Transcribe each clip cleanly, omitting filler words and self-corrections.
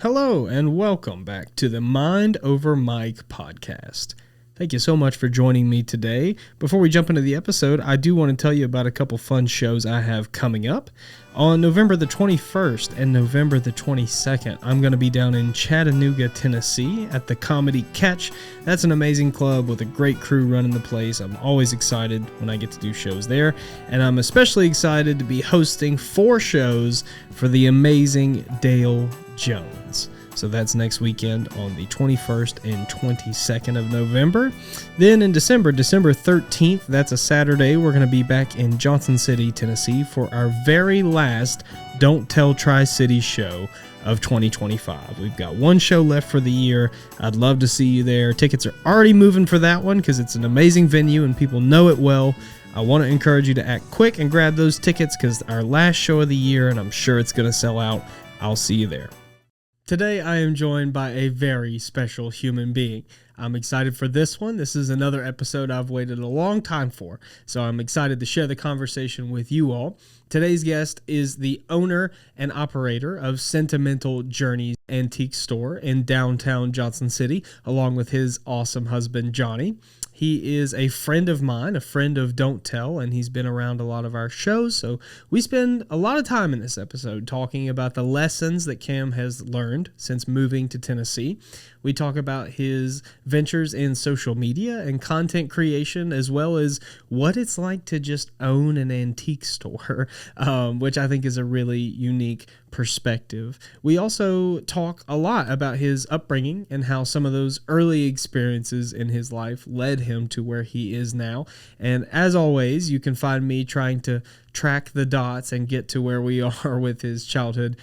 Hello and welcome back to the Mind Over Mic podcast. Thank you so much for joining me today. Before we jump into the episode, I do want to tell you about a couple fun shows I have coming up. On November the 21st and November the 22nd, I'm going to be down in Chattanooga, Tennessee at the Comedy Catch. That's an amazing club with a great crew running the place. I'm always excited when I get to do shows there. And I'm especially excited to be hosting 4 shows for the amazing Dale Jones. So that's next weekend on the 21st and 22nd of November. Then in December 13th, that's a Saturday, we're going to be back in Johnson City, Tennessee for our very last Don't Tell Tri-City show of 2025. We've got one show left for the year. I'd love to see you there. Tickets are already moving for that one because it's an amazing venue and people know it well. I want to encourage you to act quick and grab those tickets because our last show of the year, and I'm sure it's going to sell out. I'll see you there. Today I am joined by a very special human being. I'm excited for this one. This is another episode I've waited a long time for, so I'm excited to share the conversation with you all. Today's guest is the owner and operator of Sentimental Journeys Antique Store in downtown Johnson City, along with his awesome husband, Johnny. He is a friend of mine, a friend of Don't Tell, and he's been around a lot of our shows. So we spend a lot of time in this episode talking about the lessons that Cam has learned since moving to Tennessee. We talk about his ventures in social media and content creation, as well as what it's like to just own an antique store, which I think is a really unique perspective. We also talk a lot about his upbringing and how some of those early experiences in his life led him to where he is now. And as always, you can find me trying to track the dots and get to where we are with his childhood.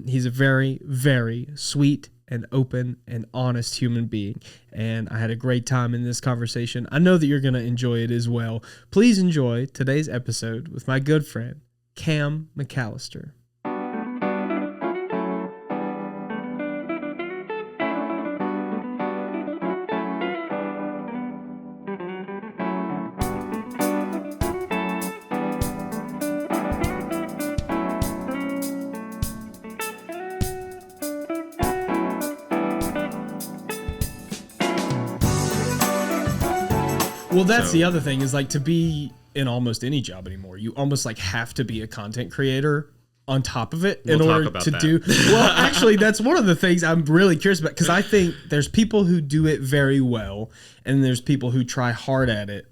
He's a very, very sweet and open and honest human being, and I had a great time in this conversation. I know that you're going to enjoy it as well. Please enjoy today's episode with my good friend, Cam McAllister. Well, that's the other thing is like to be in almost any job anymore, you almost like have to be a content creator on top of it in order to do. Well, actually, that's one of the things I'm really curious about because I think there's people who do it very well and there's people who try hard at it,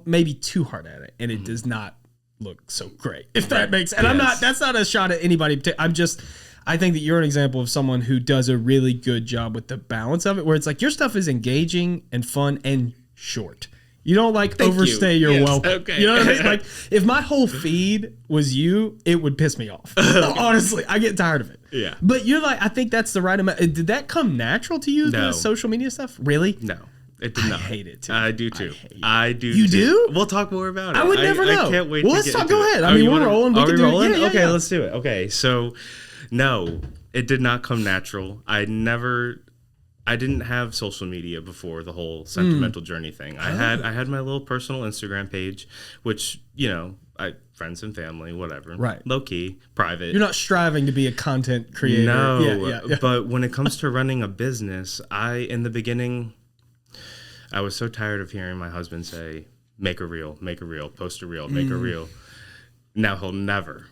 maybe too hard at it, and it does not look so great. If that makes sense. And that's not a shot at anybody. I think that you're an example of someone who does a really good job with the balance of it, where it's like your stuff is engaging and fun and short. You don't overstay your welcome. Okay. You know what I mean? Like if my whole feed was you, it would piss me off. Honestly, I get tired of it. Yeah. But you're like, I think that's the right amount. Did that come natural to you, the social media stuff? Really? No. It did not. I hate it too. I do too. I do. You do? We'll talk more about it. I would never know. I can't wait. Well, let's talk. Go ahead. I mean, we're rolling. Are we rolling? Yeah, okay, let's do it. Okay, so no, it did not come natural. I didn't have social media before the whole Sentimental Journey thing. I had my little personal Instagram page, which, friends and family, whatever. Right. Low key, private. You're not striving to be a content creator. No. Yeah. But when it comes to running a business, in the beginning, I was so tired of hearing my husband say, make a reel, post a reel, make a reel. Now he'll never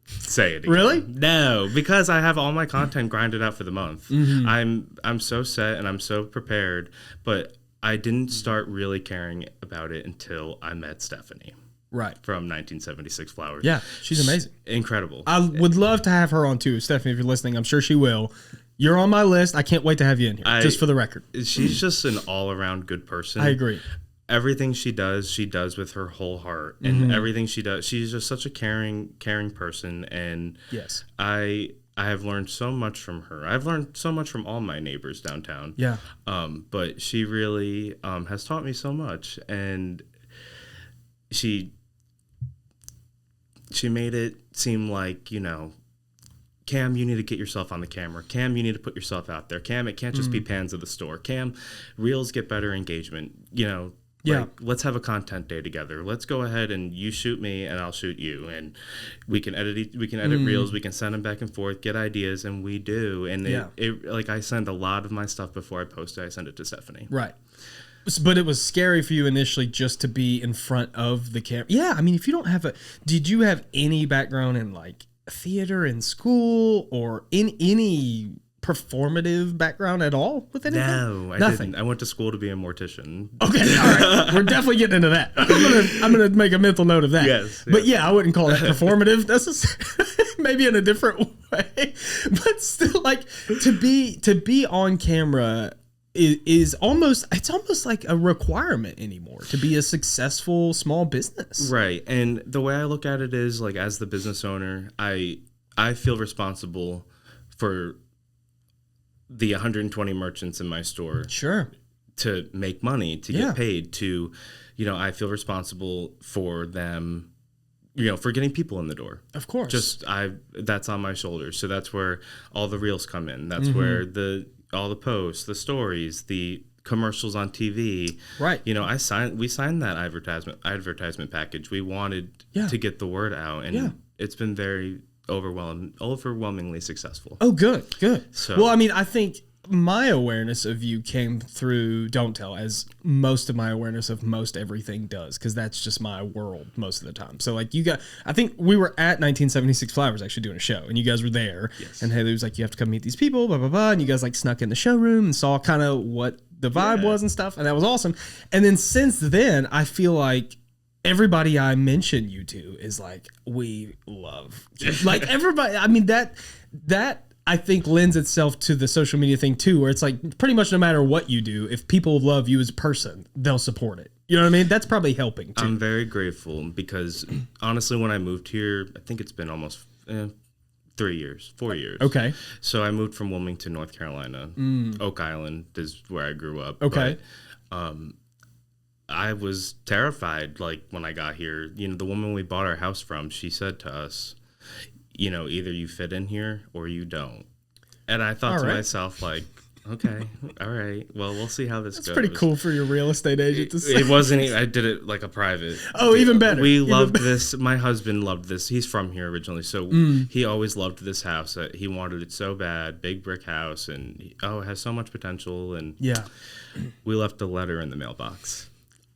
say it again. Really? No, because I have all my content grinded out for the month. Mm-hmm. I'm so set and I'm so prepared, but I didn't start really caring about it until I met Stephanie. Right. From 1976 Flowers. Yeah, she's amazing. Incredible. I would love to have her on too. Stephanie, if you're listening, I'm sure she will. You're on my list. I can't wait to have you in here, just for the record. She's just an all-around good person. I agree. Everything she does with her whole heart, and everything she does, she's just such a caring person. And yes, I have learned so much from her. I've learned so much from all my neighbors downtown. Yeah. But she really has taught me so much, and she made it seem like, Cam, you need to get yourself on the camera. Cam, you need to put yourself out there. Cam, it can't just be pans of the store. Cam, reels get better engagement. Yeah. Like, let's have a content day together. Let's go ahead and you shoot me and I'll shoot you, and we can edit reels, we can send them back and forth, get ideas, and we do. And it like, I send a lot of my stuff before I post it. I send it to Stephanie. Right. But it was scary for you initially just to be in front of the camera. Yeah, I mean, if you don't have did you have any background in like theater in school or in any performative background at all with anything? No, I didn't. I went to school to be a mortician. Okay, all right. We're definitely getting into that. I'm gonna make a mental note of that. Yes. But yeah, I wouldn't call that performative necessarily. Maybe in a different way. But still, like, to be on camera is almost like a requirement anymore to be a successful small business. Right. And the way I look at it is, like, as the business owner, I feel responsible for the 120 merchants in my store. Sure. To make money, to get paid, to, I feel responsible for them, for getting people in the door. Of course. That's on my shoulders. So that's where all the reels come in. That's where all the posts, the stories, the commercials on TV. Right. We signed that advertisement package. We wanted to get the word out, and it's been very overwhelmingly successful. Oh, good. So, well, I mean, I think my awareness of you came through Don't Tell, as most of my awareness of most everything does, because that's just my world most of the time. So, like, I think we were at 1976 Flowers actually doing a show, and you guys were there. Yes. And Haley was like, you have to come meet these people, blah, blah, blah. And you guys, like, snuck in the showroom and saw kind of what the vibe was and stuff. And that was awesome. And then since then, I feel like everybody I mention you to is like, we love you. Like, everybody. I mean, that I think lends itself to the social media thing too, where it's like pretty much no matter what you do, if people love you as a person, they'll support it. You know what I mean? That's probably helping too. I'm very grateful because honestly, when I moved here, I think it's been almost 4 years. Okay. So I moved from Wilmington, North Carolina. Oak Island is where I grew up. Okay. But, I was terrified, like, when I got here. The woman we bought our house from, she said to us, either you fit in here or you don't. And I thought to myself, like, okay, all right, well, we'll see how this goes. It's pretty cool for your real estate agent to say. It wasn't, I did it like a private. Oh, even better. We loved this. My husband loved this. He's from here originally, so he always loved this house. He wanted it so bad, big brick house, and it has so much potential. And we left a letter in the mailbox.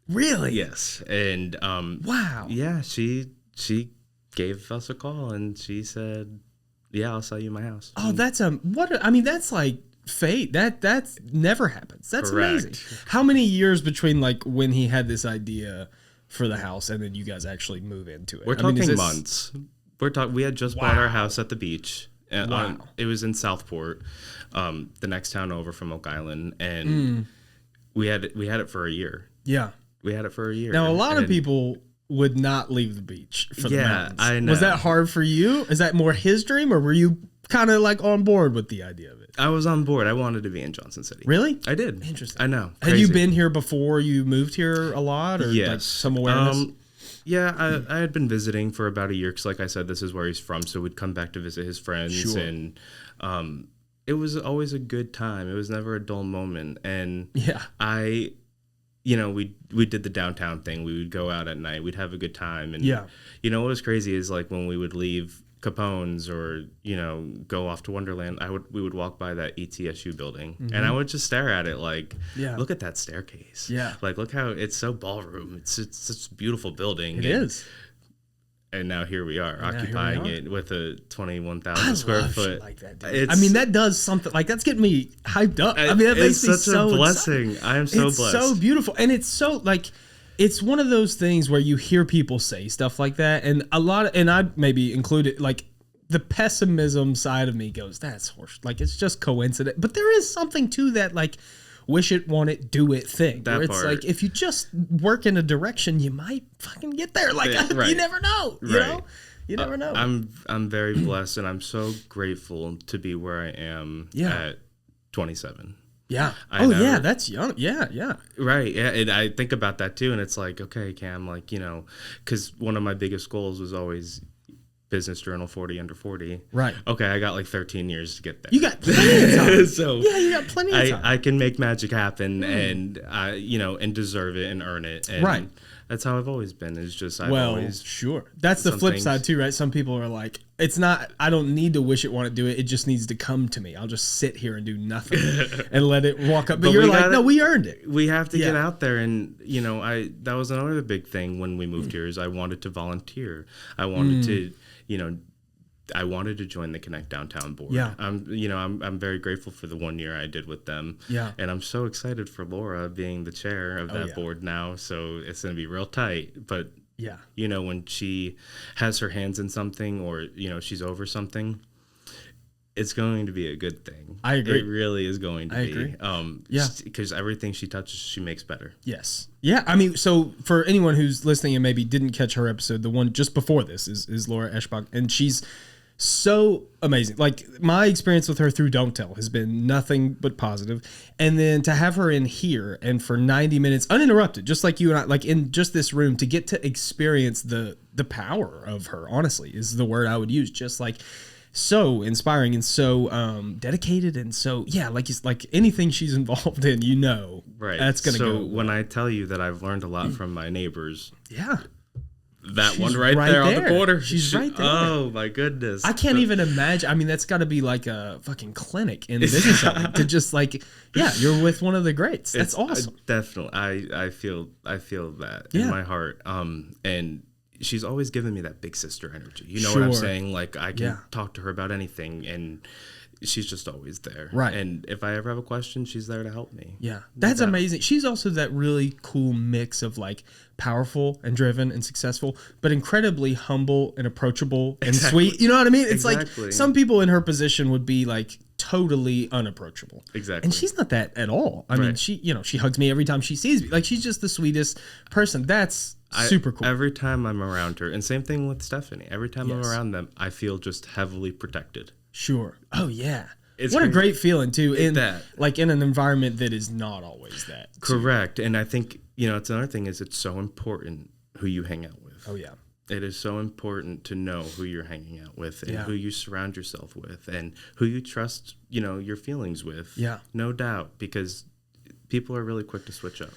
Really? Yes. And wow. Yeah, she gave us a call and she said, "Yeah, I'll sell you my house." Oh, that's that's like fate. That never happens. That's correct. Amazing. How many years between like when he had this idea for the house and then you guys actually move into it? We're talking months. We had just bought our house at the beach. Wow. It was in Southport, the next town over from Oak Island, and we had it for a year. Yeah. We had it for a year. Now, a lot of people would not leave the beach for the mountains. I know. Was that hard for you? Is that more his dream, or were you kind of like on board with the idea of it? I was on board. I wanted to be in Johnson City. Really? I did. Interesting. I know. Had you been here before you moved here a lot, or like some awareness? Yeah, I had been visiting for about a year because, like I said, this is where he's from, so we'd come back to visit his friends, sure. And it was always a good time. It was never a dull moment, and we did the downtown thing. We would go out at night. We'd have a good time. And, what was crazy is, like, when we would leave Capone's or, go off to Wonderland, we would walk by that ETSU building, and I would just stare at it like, look at that staircase. Yeah. Like, look how it's so ballroom. It's such a beautiful building. It is. And now here we are, occupying it with a 21,000 square foot. Shit like that, dude. That does something. Like, that's getting me hyped up. That makes me such a blessing. I am so blessed. It's so beautiful, and it's so like, it's one of those things where you hear people say stuff like that, and and I maybe included, like, the pessimism side of me goes, that's horse. Like, it's just coincidence. But there is something to that, like, wish it, want it, do it thing. That where it's part. like, if you just work in a direction, you might fucking get there. Like, you never know. You know? You never know. I'm very blessed, and I'm so grateful to be where I am at 27. Yeah. That's young. Yeah. Right. Yeah. And I think about that too, and it's like, okay, Cam, like, because one of my biggest goals was always, Business Journal 40 under 40. Right. Okay, I got like 13 years to get there. You got plenty of time. So yeah, you got plenty of time. I can make magic happen, and and deserve it and earn it. And right. That's how I've always been. It's just I've always sure. That's the flip side too, right? Some people are like, it's not. I don't need to wish it, want to do it. It just needs to come to me. I'll just sit here and do nothing and let it walk up. But you're like, no, we earned it. We have to get out there, and that was another big thing when we moved here. Is I wanted to volunteer. I wanted to, I wanted to join the Connect Downtown board. Yeah. I'm very grateful for the 1 year I did with them. Yeah. And I'm so excited for Laura being the chair of that board now. So it's going to be real tight. But, when she has her hands in something or, she's over something, it's going to be a good thing. I agree. It really is going to be. Agree. Because everything she touches, she makes better. Yes. Yeah. I mean, so for anyone who's listening and maybe didn't catch her episode, the one just before this is Laura Eschbach. And she's so amazing. Like, my experience with her through Don't Tell has been nothing but positive. And then to have her in here and for 90 minutes uninterrupted, just like you and I, like in just this room, to get to experience the power of her, honestly, is the word I would use. Just like so inspiring and so dedicated and so it's like anything she's involved in, right, that's gonna go. So when I tell you that I've learned a lot from my neighbors, that she's one right there on the border. She's right there. Oh my goodness. I can't even imagine. I mean, that's got to be like a fucking clinic in business to just like, you're with one of the greats. That's awesome. Definitely. I feel that in my heart. And she's always given me that big sister energy. You know what I'm saying? Like, I can talk to her about anything, and she's just always there. Right. And if I ever have a question, she's there to help me. Yeah. That's amazing. She's also that really cool mix of like powerful and driven and successful, but incredibly humble and approachable and sweet. You know what I mean? It's like some people in her position would be like totally unapproachable. Exactly. And she's not that at all. I mean, she hugs me every time she sees me. Like, she's just the sweetest person. That's super cool. Every time I'm around her, and same thing with Stephanie. Every time I'm around them, I feel just heavily protected. Sure. Oh yeah. It's what a great feeling too, in that, like in an environment that is not always that. Correct. And I think, it's another thing is it's so important who you hang out with. Oh yeah. It is so important to know who you're hanging out with and who you surround yourself with and who you trust, your feelings with. Yeah. No doubt, because people are really quick to switch up.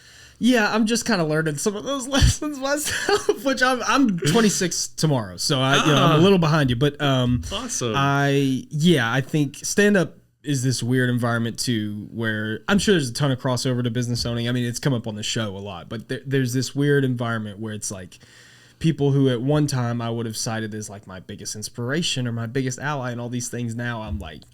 Yeah, I'm just kind of learning some of those lessons myself, which I'm 26 tomorrow, so I'm a little behind you. But awesome. I think stand up is this weird environment too, where I'm sure there's a ton of crossover to business owning. I mean, it's come up on the show a lot, but there's this weird environment where it's like people who at one time I would have cited as like my biggest inspiration or my biggest ally and all these things. Now I'm like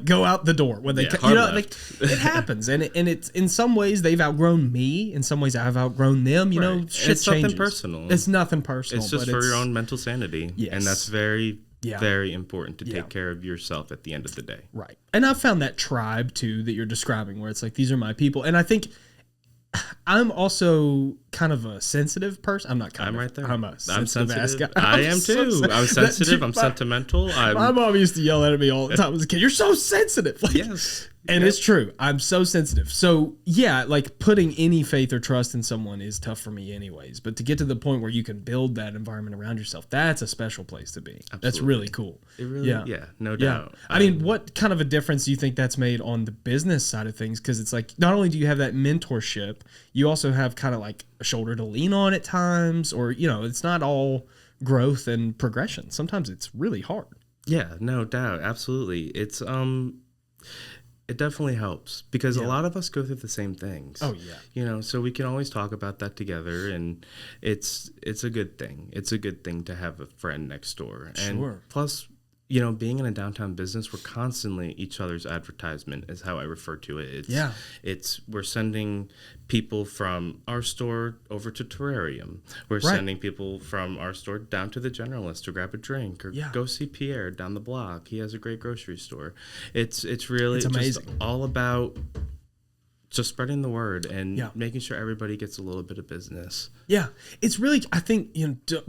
go out the door when they it happens, and it's in some ways they've outgrown me, in some ways I've outgrown them. Shit it's nothing changes. Personal. It's nothing personal. It's just for your own mental sanity. Yes. And that's very very important to take care of yourself at the end of the day. Right. And I've found that tribe too that you're describing, where it's like these are my people, and I think I'm also kind of a sensitive person. I'm not kind I'm of. right there. I'm sensitive. I am too. I'm sensitive. I'm sentimental. My mom used to yell at me all the time as a kid. You're so sensitive. Like, yes. And it's true. I'm so sensitive. So like putting any faith or trust in someone is tough for me anyways. But to get to the point where you can build that environment around yourself, that's a special place to be. Absolutely. That's really cool. It really, no doubt. I mean, what kind of a difference do you think that's made on the business side of things? Because it's like, not only do you have that mentorship, you also have kind of like a shoulder to lean on at times, or, it's not all growth and progression. Sometimes it's really hard. Yeah, no doubt. Absolutely. It's, it definitely helps because a lot of us go through the same things. Oh yeah. So we can always talk about that together, and it's a good thing. It's a good thing to have a friend next door. And sure. Plus, being in a downtown business, we're constantly each other's advertisement is how I refer to it. We're sending people from our store over to Terrarium. We're sending people from our store down to the Generalist to grab a drink or go see Pierre down the block. He has a great grocery store. It's really amazing. Just all about just spreading the word and making sure everybody gets a little bit of business. Yeah, it's really, I think,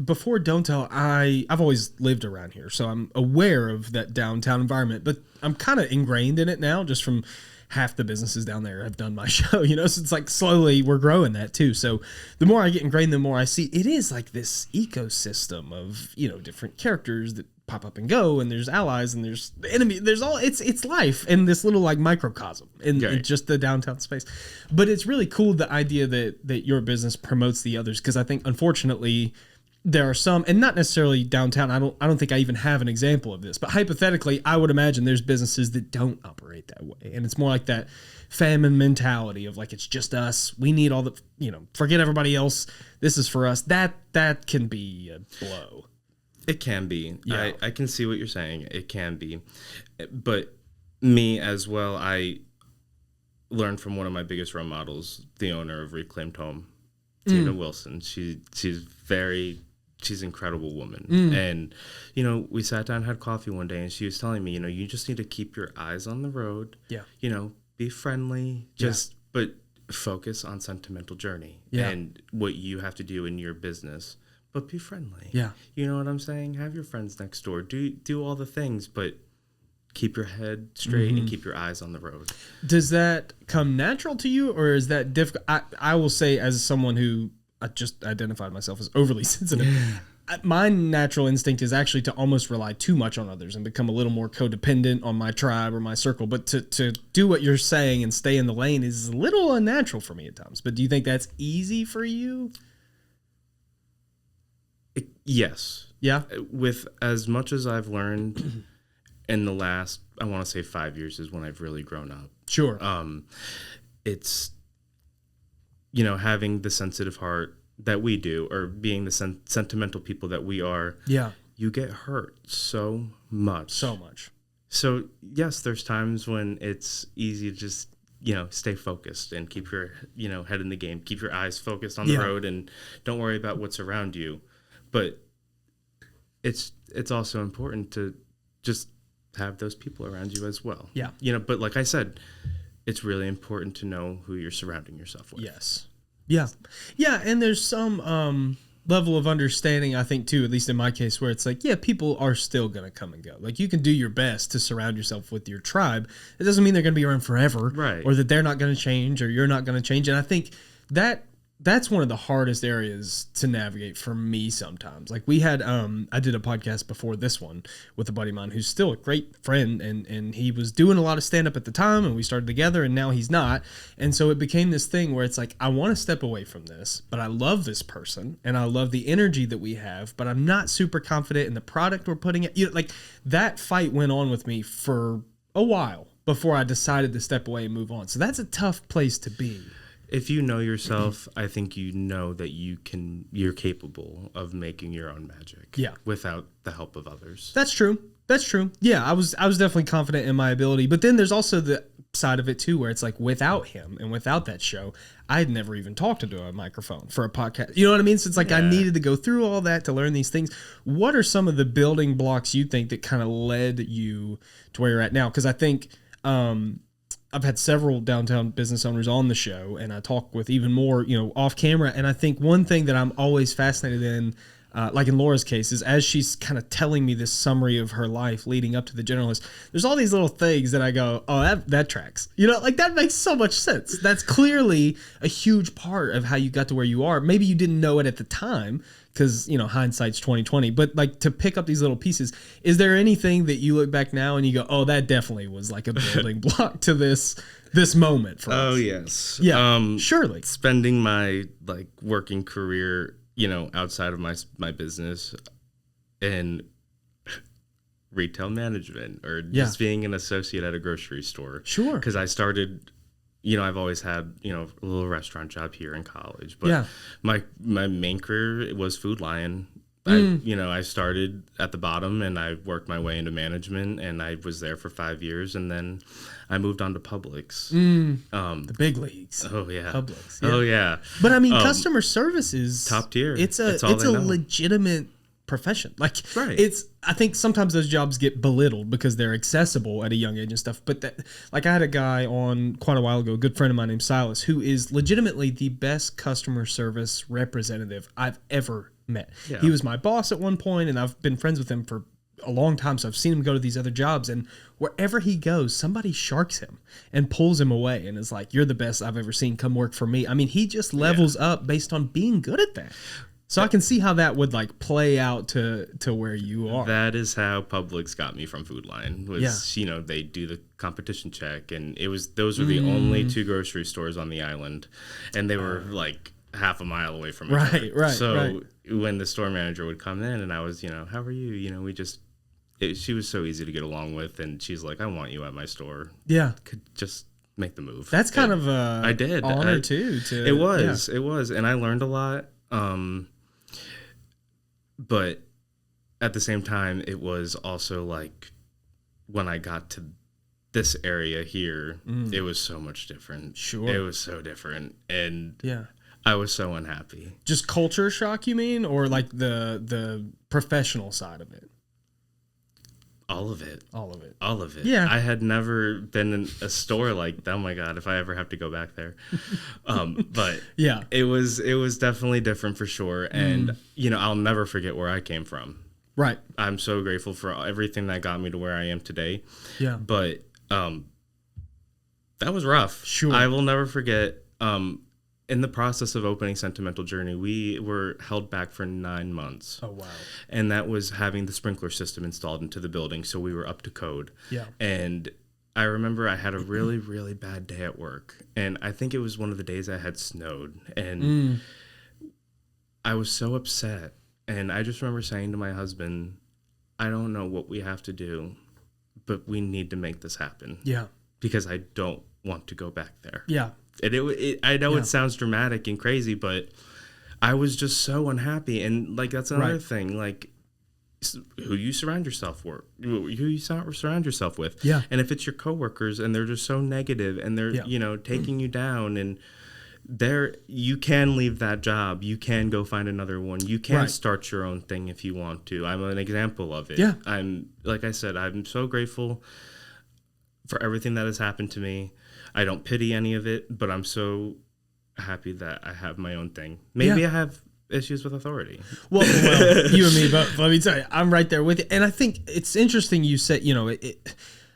before Don't Tell, I've always lived around here, so I'm aware of that downtown environment, but I'm kind of ingrained in it now just from half the businesses down there have done my show, so it's like slowly we're growing that too. So the more I get ingrained, the more I see it is like this ecosystem of, different characters that pop up and go, and there's allies and there's the enemy. There's all it's life in this little like microcosm in just the downtown space. But it's really cool, the idea that your business promotes the others, because I think unfortunately there are some, and not necessarily downtown. I don't think I even have an example of this, but hypothetically, I would imagine there's businesses that don't operate that way, and it's more like that famine mentality of like, it's just us. We need all the, forget everybody else. This is for us. That can be a blow. It can be. Yeah. I can see what you're saying. It can be, but me as well. I learned from one of my biggest role models, the owner of Reclaimed Home, Tina Wilson. She's an incredible woman. And, we sat down, had coffee one day, and she was telling me, you just need to keep your eyes on the road. Yeah. Be friendly, but focus on sentimental journey and what you have to do in your business, but be friendly. Yeah. You know what I'm saying? Have your friends next door. Do all the things, but keep your head straight and keep your eyes on the road. Does that come natural to you, or is that difficult? I will say, as someone who I just identified myself as overly sensitive, my natural instinct is actually to almost rely too much on others and become a little more codependent on my tribe or my circle. But to do what you're saying and stay in the lane is a little unnatural for me at times. But do you think that's easy for you? Yes. Yeah. With as much as I've learned in the last, I want to say 5 years is when I've really grown up. Sure. It's, having the sensitive heart that we do, or being the sentimental people that we are. Yeah. You get hurt so much. So yes, there's times when it's easy to just, stay focused and keep your, head in the game, keep your eyes focused on the road, and don't worry about what's around you. But it's also important to just have those people around you as well. Yeah. But like I said, it's really important to know who you're surrounding yourself with. Yes. Yeah. Yeah. And there's some level of understanding, I think, too, at least in my case, where it's like, people are still going to come and go. Like, you can do your best to surround yourself with your tribe. It doesn't mean they're going to be around forever. Right. Or that they're not going to change, or you're not going to change. And I think that's one of the hardest areas to navigate for me sometimes. Like, we had, I did a podcast before this one with a buddy of mine who's still a great friend, and he was doing a lot of stand-up at the time, and we started together, and now he's not. And so it became this thing where it's like, I want to step away from this, but I love this person, and I love the energy that we have, but I'm not super confident in the product we're putting it. Like, that fight went on with me for a while before I decided to step away and move on. So that's a tough place to be. If you know yourself, I think you know that you're capable of making your own magic. Yeah. Without the help of others. That's true. Yeah, I was definitely confident in my ability, but then there's also the side of it too, where it's like, without him and without that show, I'd never even talked into a microphone for a podcast. You know what I mean? So it's like, I needed to go through all that to learn these things. What are some of the building blocks you think that kind of led you to where you're at now? Because I think, I've had several downtown business owners on the show, and I talk with even more, off camera. And I think one thing that I'm always fascinated in, like in Laura's case, is as she's kind of telling me this summary of her life leading up to the generalist, there's all these little things that I go, oh, that tracks. Like, that makes so much sense. That's clearly a huge part of how you got to where you are. Maybe you didn't know it at the time, because, hindsight's 2020, but like, to pick up these little pieces, is there anything that you look back now and you go, oh, that definitely was like a building block to this moment for us? Oh, yes. Yeah, surely. Spending my working career, outside of my business in retail management, or just being an associate at a grocery store. Sure. Because I started, I've always had, a little restaurant job here in college, but my main career was Food Lion. I started at the bottom, and I worked my way into management, and I was there for 5 years, and then I moved on to Publix. The big leagues. Oh yeah. Publix. Yeah. Oh yeah. But I mean, customer service is top tier. It's a legitimate profession. Like, right. I think sometimes those jobs get belittled because they're accessible at a young age and stuff. But I had a guy on quite a while ago, a good friend of mine named Silas, who is legitimately the best customer service representative I've ever met. Yeah. He was my boss at one point, and I've been friends with him for a long time, so I've seen him go to these other jobs, and wherever he goes, somebody sharks him and pulls him away and is like, "You're the best I've ever seen. Come work for me." I mean, he just levels up based on being good at that. So I can see how that would like play out to where you are. That is how Publix got me from Food Line. Was they do the competition check, and those were the only 2 grocery stores on the island, and they were like half a mile away from each other. Right. So when the store manager would come in, and I was, how are you? She was so easy to get along with, and she's like, "I want you at my store." Yeah, could just make the move. That's kind of a I did honor too. It was, and I learned a lot. But at the same time, it was also like when I got to this area here, it was so much different. Sure. It was so different. And I was so unhappy. Just culture shock, you mean? Or like the professional side of it? All of it. All of it. All of it. Yeah. I had never been in a store like that. Oh my God, if I ever have to go back there. But yeah, it was definitely different for sure. And, I'll never forget where I came from. Right. I'm so grateful for everything that got me to where I am today. Yeah. But that was rough. Sure. I will never forget. In the process of opening Sentimental Journey, we were held back for 9 months. Oh, wow. And that was having the sprinkler system installed into the building, so we were up to code. Yeah. And I remember I had a really, really bad day at work, and I think it was one of the days I had snowed, and I was so upset. And I just remember saying to my husband, "I don't know what we have to do, but we need to make this happen." Yeah. Because I don't want to go back there. Yeah. And I know it sounds dramatic and crazy, but I was just so unhappy. And like, that's another thing, like who you surround yourself with. Yeah. And if it's your coworkers and they're just so negative and they're, taking you down, and you can leave that job. You can go find another one. You can start your own thing if you want to. I'm an example of it. Yeah. Like I said, I'm so grateful for everything that has happened to me. I don't pity any of it, but I'm so happy that I have my own thing. Maybe I have issues with authority. Well, you and me both. Let me tell you, I'm right there with you. And I think it's interesting you said,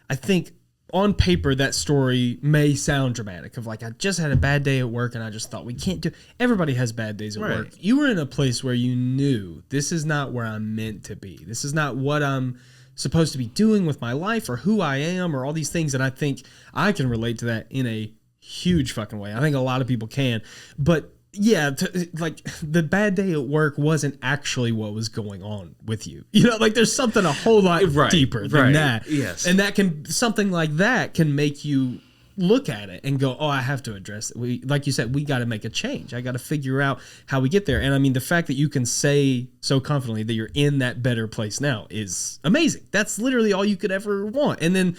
I think on paper that story may sound dramatic of like, I just had a bad day at work and I just thought we can't do. Everybody has bad days at work. You were in a place where you knew this is not where I'm meant to be. This is not what I'm supposed to be doing with my life or who I am or all these things. And I think I can relate to that in a huge fucking way. I think a lot of people can. But yeah, like the bad day at work wasn't actually what was going on with you. Like there's something a whole lot deeper than that. Yes. And something like that can make you look at it and go, oh, I have to address it. Like you said, we got to make a change. I got to figure out how we get there. And I mean, the fact that you can say so confidently that you're in that better place now is amazing. That's literally all you could ever want. And then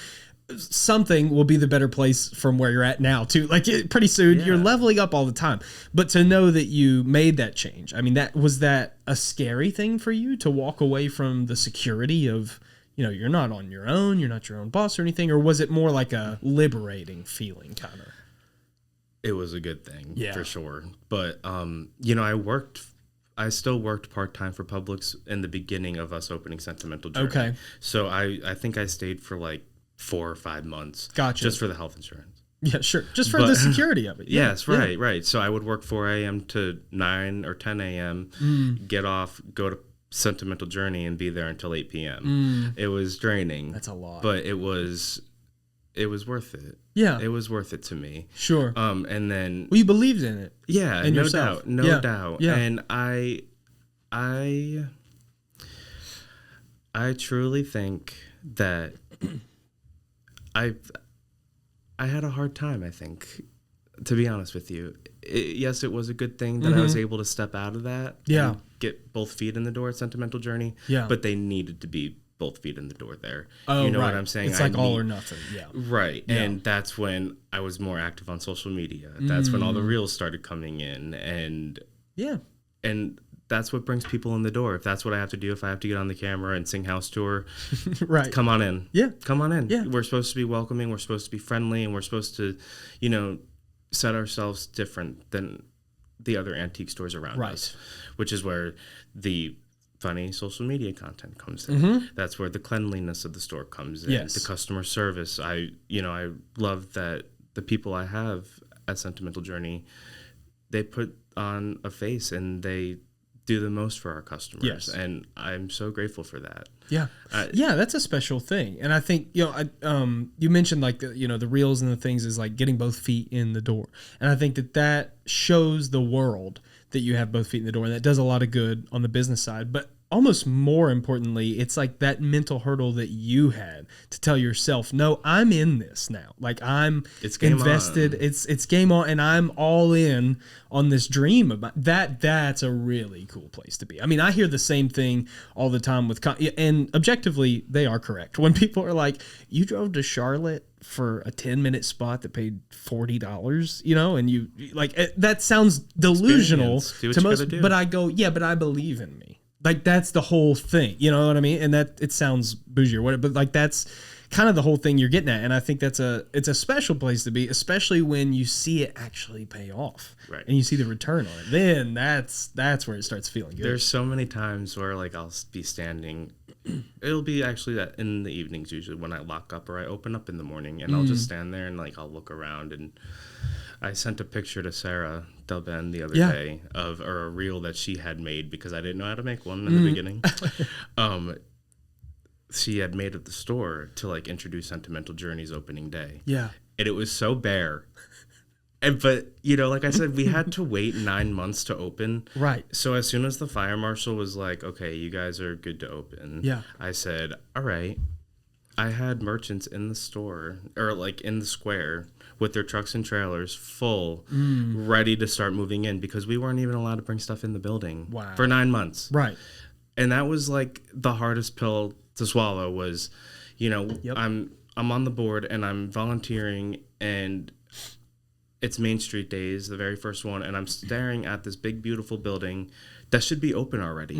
something will be the better place from where you're at now too. Like pretty soon you're leveling up all the time. But to know that you made that change, I mean, was that a scary thing for you to walk away from the security of, you're not on your own, you're not your own boss or anything, or was it more like a liberating feeling kind of? It was a good thing, for sure. But, I still worked part-time for Publix in the beginning of us opening Sentimental Journey. Okay. So I think I stayed for like 4 or 5 months. Gotcha. Just for the health insurance. Yeah, sure. Just for the security of it. Yeah. Yes, right. So I would work 4 a.m. to 9 or 10 a.m., get off, go to Sentimental Journey and be there until 8 p.m. It was draining. That's a lot. But it was worth it. Yeah. It was worth it to me. Sure. And then you believed in it. Yeah, in no yourself. doubt. No doubt. Yeah. And I truly think that I had a hard time, I think, to be honest with you. Yes, it was a good thing that I was able to step out of that and get both feet in the door at Sentimental Journey, but they needed to be both feet in the door there. Oh, you know what I'm saying? It's like all or nothing, Right, and that's when I was more active on social media. That's when all the reels started coming in, and that's what brings people in the door. If that's what I have to do, if I have to get on the camera and sing house tour, come on in. Yeah. Come on in. Yeah. We're supposed to be welcoming. We're supposed to be friendly, and we're supposed to, set ourselves different than the other antique stores around us, which is where the funny social media content comes in. That's where the cleanliness of the store comes in. Yes. The customer service. I love that the people I have at Sentimental Journey, they put on a face and they do the most for our customers. Yes. And I'm so grateful for that. Yeah. Yeah, that's a special thing. And I think, you mentioned like the reels and the things is like getting both feet in the door. And I think that shows the world that you have both feet in the door, and that does a lot of good on the business side. But almost more importantly, it's like that mental hurdle that you had to tell yourself, no, I'm in this now. Like it's invested. On. It's game on, and I'm all in on this dream about that. That's a really cool place to be. I mean, I hear the same thing all the time and objectively, they are correct. When people are like, you drove to Charlotte for a 10-minute spot that paid $40, and you like that sounds delusional to most, but I go, yeah, but I believe in me. Like that's the whole thing, you know what I mean? And that it sounds bougie or whatever, but like that's kind of the whole thing you're getting at. And I think it's a special place to be, especially when you see it actually pay off, right? And you see the return on it. Then that's where it starts feeling good. There's so many times where like I'll be standing. It'll be actually that in the evenings usually when I lock up or I open up in the morning, and I'll just stand there and like I'll look around. And I sent a picture to Sarah Delben the other day of a reel that she had made because I didn't know how to make one in the beginning. She had made at the store to like introduce Sentimental Journey's opening day. Yeah. And it was so bare. But like I said, we had to wait 9 months to open. Right. So as soon as the fire marshal was like, okay, you guys are good to open. Yeah. I said, all right. I had merchants in the store or like in the square with their trucks and trailers full, ready to start moving in because we weren't even allowed to bring stuff in the building for 9 months. Right. And that was like the hardest pill to swallow was, I'm on the board and I'm volunteering and it's Main Street Days, the very first one, and I'm staring at this big, beautiful building that should be open already.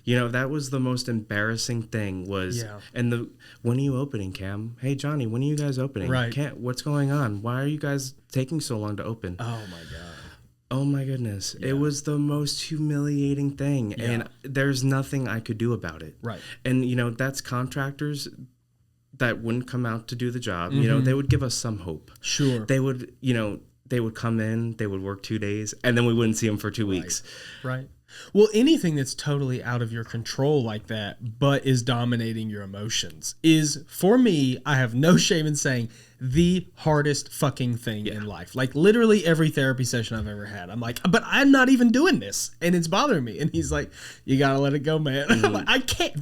That was the most embarrassing thing was, and when are you opening, Cam? Hey, Johnny, when are you guys opening? Right. What's going on? Why are you guys taking so long to open? Oh, my God. Oh, my goodness. Yeah. It was the most humiliating thing, and there's nothing I could do about it. Right. And, that's contractors that wouldn't come out to do the job. They would give us some hope. Sure. They would, they would come in, they would work 2 days, and then we wouldn't see them for 2 weeks. Right. Well, anything that's totally out of your control like that, but is dominating your emotions is, for me, I have no shame in saying, the hardest fucking thing in life. Like literally every therapy session I've ever had, I'm like, but I'm not even doing this, and it's bothering me. And he's like, you gotta let it go, man. I'm like, I can't.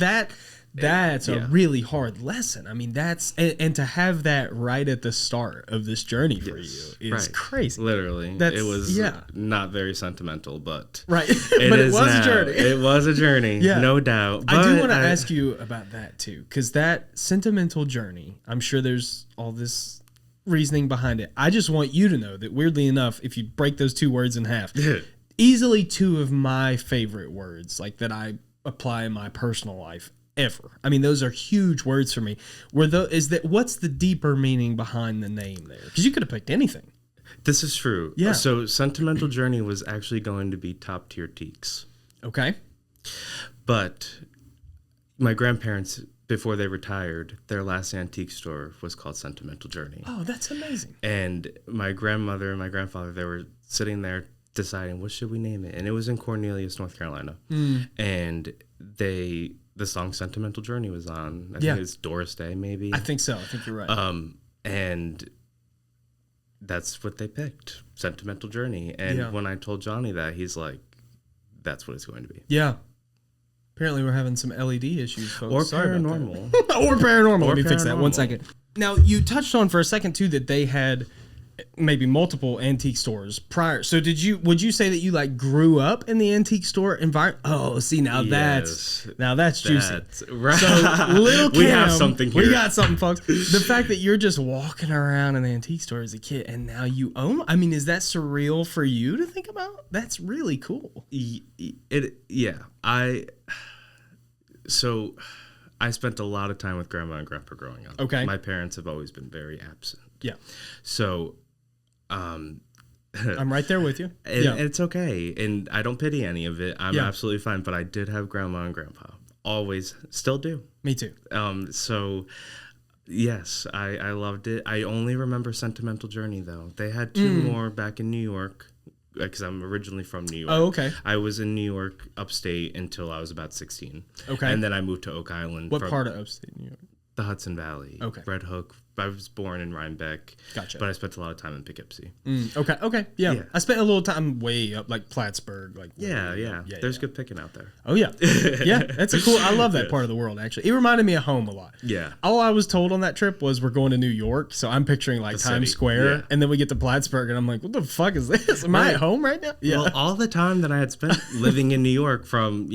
That's a really hard lesson. I mean, and to have that right at the start of this journey for you is crazy. Literally. It was not very sentimental, but but it was a journey. It was a journey, no doubt. But I do want to ask you about that too, because that sentimental journey, I'm sure there's all this reasoning behind it. I just want you to know that weirdly enough, if you break those two words in half, easily two of my favorite words, like that I apply in my personal life ever. I mean, those are huge words for me. What's the deeper meaning behind the name there? Because you could have picked anything. This is true. Yeah. So Sentimental Journey was actually going to be Top Tier Teaks. Okay. But my grandparents, before they retired, their last antique store was called Sentimental Journey. Oh, that's amazing. And my grandmother and my grandfather, they were sitting there deciding, what should we name it? And it was in Cornelius, North Carolina. And the song Sentimental Journey was on. I think it's Doris Day, maybe. I think so. I think you're right. And that's what they picked, Sentimental Journey. And when I told Johnny that, he's like, that's what it's going to be. Yeah. Apparently we're having some LED issues, folks. Or paranormal. Or paranormal. Let me fix that 1 second. Now, you touched on for a second, too, that they had maybe multiple antique stores prior. So would you say that you like grew up in the antique store environment? Oh, see, now that's juicy. Right. So little Cam, we have something here. We got something, folks. The fact that you're just walking around in the antique store as a kid and now you own, I mean, is that surreal for you to think about? That's really cool. So I spent a lot of time with grandma and grandpa growing up. Okay. My parents have always been very absent. Yeah. So I'm right there with you. And it's okay. And I don't pity any of it. I'm Yeah. absolutely fine. But I did have grandma and grandpa. Always. Still do. Me too. So, yes, I loved it. I only remember Sentimental Journey, though. They had two more back in New York, because I'm originally from New York. Oh, okay. I was in New York upstate until I was about 16. Okay. And then I moved to Oak Island. What part of upstate New York? The Hudson Valley. Okay. Red Hook. I was born in Rhinebeck. Gotcha. But I spent a lot of time in Poughkeepsie. Okay. Yeah. I spent a little time way up, like Plattsburgh. Like Yeah. There's good picking out there. Oh, yeah. Yeah, that's a cool. I love that part of the world, actually. It reminded me of home a lot. Yeah. All I was told on that trip was we're going to New York. So I'm picturing like Times Square. Yeah. And then we get to Plattsburgh and I'm like, what the fuck is this? Am I at home right now? Yeah. Well, all the time that I had spent living in New York from,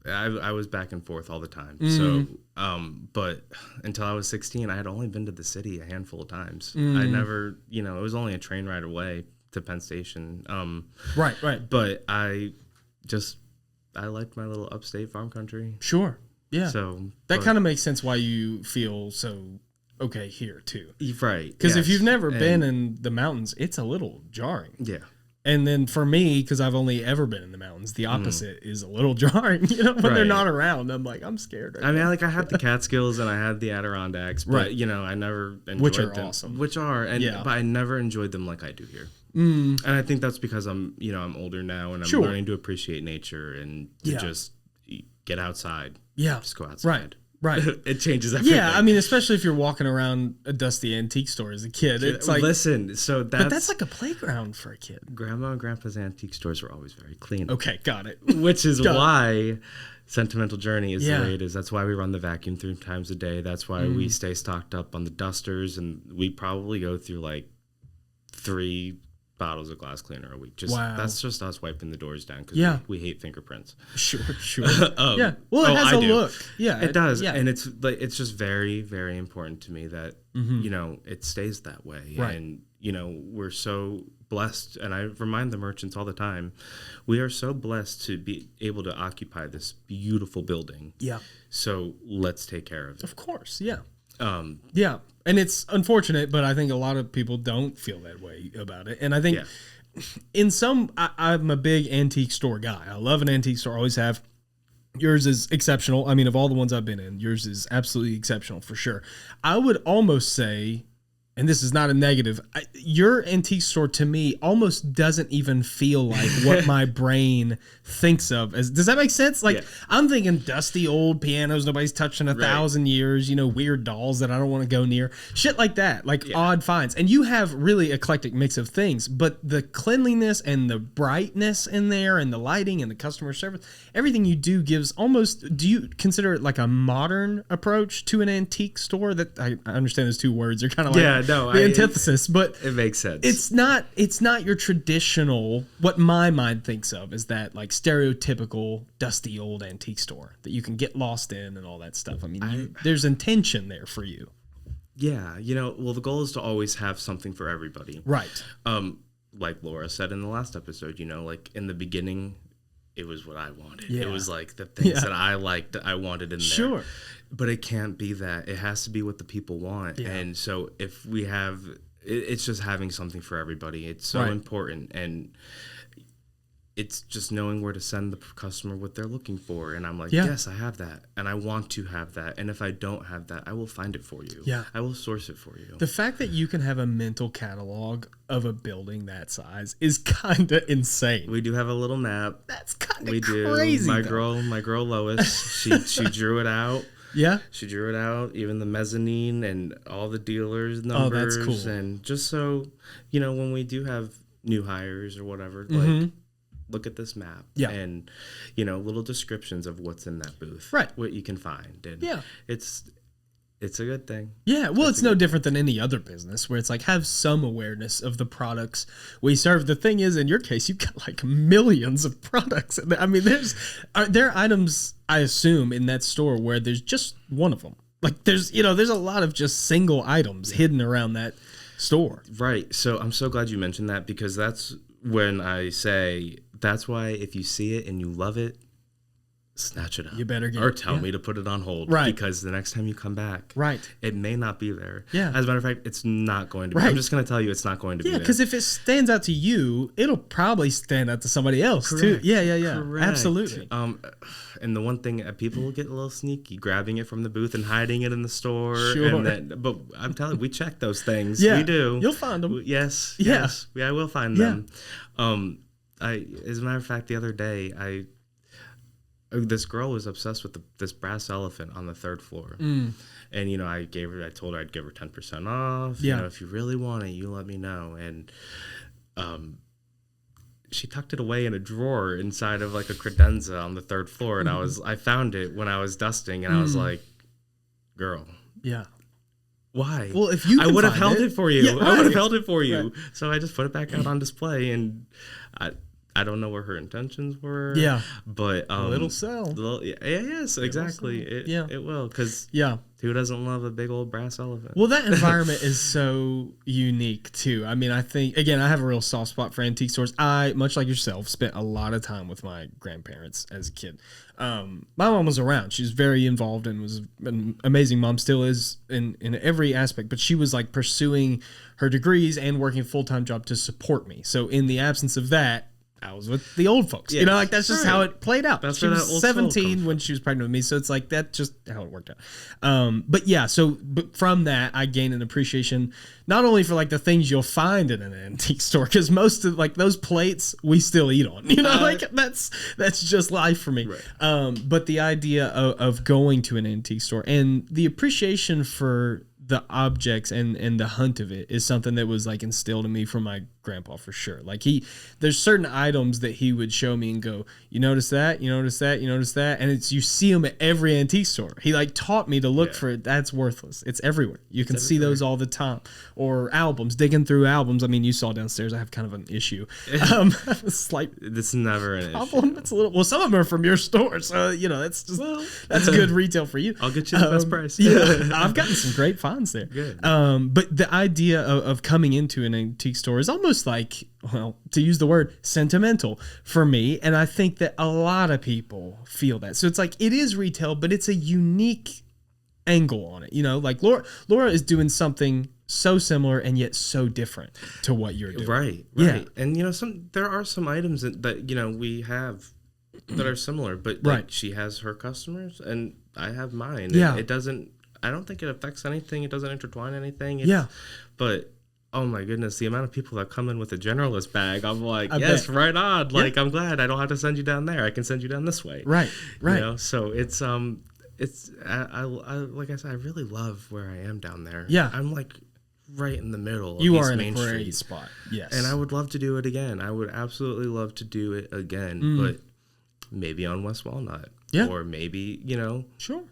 I was back and forth all the time. So, but until I was 16, I had only been to the city a handful of times. I never, it was only a train ride away to Penn Station. Right. But I liked my little upstate farm country. Sure. Yeah. So that kind of makes sense why you feel so okay here too. Right. Because if you've never been in the mountains, it's a little jarring. Yeah. And then for me, because I've only ever been in the mountains, the opposite is a little jarring. When they're not around, I'm like, I'm scared. I mean, like I had the Catskills and I had the Adirondacks, but I never enjoyed Which are them. awesome. Which are, but I never enjoyed them like I do here. And I think that's because I'm older now and I'm learning to appreciate nature and to just get outside. Yeah, just go outside. Right. It changes everything. Yeah, I mean, especially if you're walking around a dusty antique store as a kid. It's like, listen, but that's like a playground for a kid. Grandma and Grandpa's antique stores were always very clean. Okay, got it. Which is why Sentimental Journey is the way it is. That's why we run the vacuum 3 times a day. That's why we stay stocked up on the dusters, and we probably go through like 3 bottles of glass cleaner a week. That's just us wiping the doors down because we hate fingerprints. Sure. Yeah. Well, it has a look. Yeah, it does, and it's just very, very important to me that it stays that way. Right. And we're so blessed, and I remind the merchants all the time, we are so blessed to be able to occupy this beautiful building. Yeah. So let's take care of it. Of course. Yeah. Yeah. And it's unfortunate, but I think a lot of people don't feel that way about it. And I think I'm a big antique store guy. I love an antique store, always have. Yours is exceptional. I mean, of all the ones I've been in, yours is absolutely exceptional for sure. I would almost say, and this is not a negative, your antique store to me almost doesn't even feel like what my brain thinks of. Does that make sense? Like, I'm thinking dusty old pianos nobody's touched in 1,000 years, weird dolls that I don't want to go near. Shit like that, like odd finds. And you have really eclectic mix of things, but the cleanliness and the brightness in there and the lighting and the customer service, everything you do gives almost, do you consider it like a modern approach to an antique store? That I understand those 2 words are kind of like the antithesis, but it makes sense. It's not your traditional, what my mind thinks of is that like stereotypical dusty old antique store that you can get lost in and all that stuff. I mean, there's intention there for you. Yeah, well, the goal is to always have something for everybody. Right. Like Laura said in the last episode, like in the beginning, it was what I wanted. Yeah. It was like the things that I liked that I wanted in there. Sure. But it can't be that. It has to be what the people want. Yeah. And so if we have, it's just having something for everybody. It's so important. And it's just knowing where to send the customer what they're looking for. And I'm like, yes, I have that. And I want to have that. And if I don't have that, I will find it for you. Yeah. I will source it for you. The fact that you can have a mental catalog of a building that size is kind of insane. We do have a little map. That's kind of crazy. My girl Lois, she drew it out. Yeah. She drew it out, even the mezzanine and all the dealers' numbers. Oh, that's cool. And just so, when we do have new hires or whatever, like, look at this map. Yeah. And, little descriptions of what's in that booth. Right. What you can find. And it's a good thing. Yeah, well, it's no different than any other business where it's like have some awareness of the products we serve. The thing is, in your case, you've got like millions of products. I mean, there are items, I assume, in that store where there's just one of them. Like there's a lot of just single items hidden around that store. Right. So I'm so glad you mentioned that because that's when I say that's why if you see it and you love it, snatch it up. You better get or it. tell me to put it on hold. Right. Because the next time you come back, right, it may not be there. Yeah. As a matter of fact, it's not going to be. Right. I'm just going to tell you it's not going to be yeah, there. because if it stands out to you, it'll probably stand out to somebody else too. Correct. Yeah. Correct. Absolutely. And the one thing, people will get a little sneaky, grabbing it from the booth and hiding it in the store. Sure. But I'm telling you, we check those things. Yeah. We do. You'll find them. Yes. Yeah. Yes. Yeah, I will find them. As a matter of fact, the other day, this girl was obsessed with this brass elephant on the 3rd floor. And, I told her I'd give her 10% off. Yeah. If you really want it, you let me know. And, she tucked it away in a drawer inside of like a credenza on the 3rd floor. And I found it when I was dusting, and I was like, girl. Yeah. Why? Well, if you I would have held it for you. Yeah, I would have right. hell for you. Right. So I just put it back out on display, and I don't know where her intentions were. Yeah. But It'll sell. Yes, exactly. It will, because who doesn't love a big old brass elephant? Well, that environment is so unique too. I mean, I think, again, I have a real soft spot for antique stores. I, much like yourself, spent a lot of time with my grandparents as a kid. My mom was around. She was very involved and was an amazing mom, still is in every aspect, but she was like pursuing her degrees and working a full-time job to support me. So in the absence of that, I was with the old folks. Yes. Like that's just how it played out. That's she where was that old soul 17 comes when she was pregnant with me, so it's like that's just how it worked out. But from that, I gained an appreciation not only for like the things you'll find in an antique store, because most of like those plates we still eat on. Like that's just life for me. Right. But the idea of going to an antique store and the appreciation for the objects and the hunt of it is something that was like instilled in me from my grandpa for sure. Like there's certain items that he would show me and go, you notice that, you notice that, you notice that, and you see them at every antique store. He like taught me to look for it. That's worthless. It's everywhere. You can see those all the time. Or albums, digging through albums. I mean, you saw downstairs. I have kind of an issue. Slight. It's never an problem. issue. It's a little. Well, some of them are from your store, so that's just that's good retail for you. I'll get you the best price. I've gotten some great finds there. Good. But the idea of coming into an antique store is almost like, well, to use the word, sentimental for me, and I think that a lot of people feel that. So it's like it is retail, but it's a unique angle on it. Like Laura is doing something so similar and yet so different to what you're doing. Right. Yeah. And there are some items that we have that are similar, but like she has her customers and I have mine. Yeah. It doesn't, I don't think it affects anything. It doesn't intertwine anything. But oh my goodness, the amount of people that come in with a generalist bag, I'm like, yes, bet. Right on. Like, I'm glad I don't have to send you down there. I can send you down this way. Right. So it's I like I said, I really love where I am down there. Yeah. I'm like right in the middle. You of are in Main a great Street. spot. Yes. And I would love to do it again. I would absolutely love to do it again, but maybe on West Walnut. Yeah. Or maybe, Sure.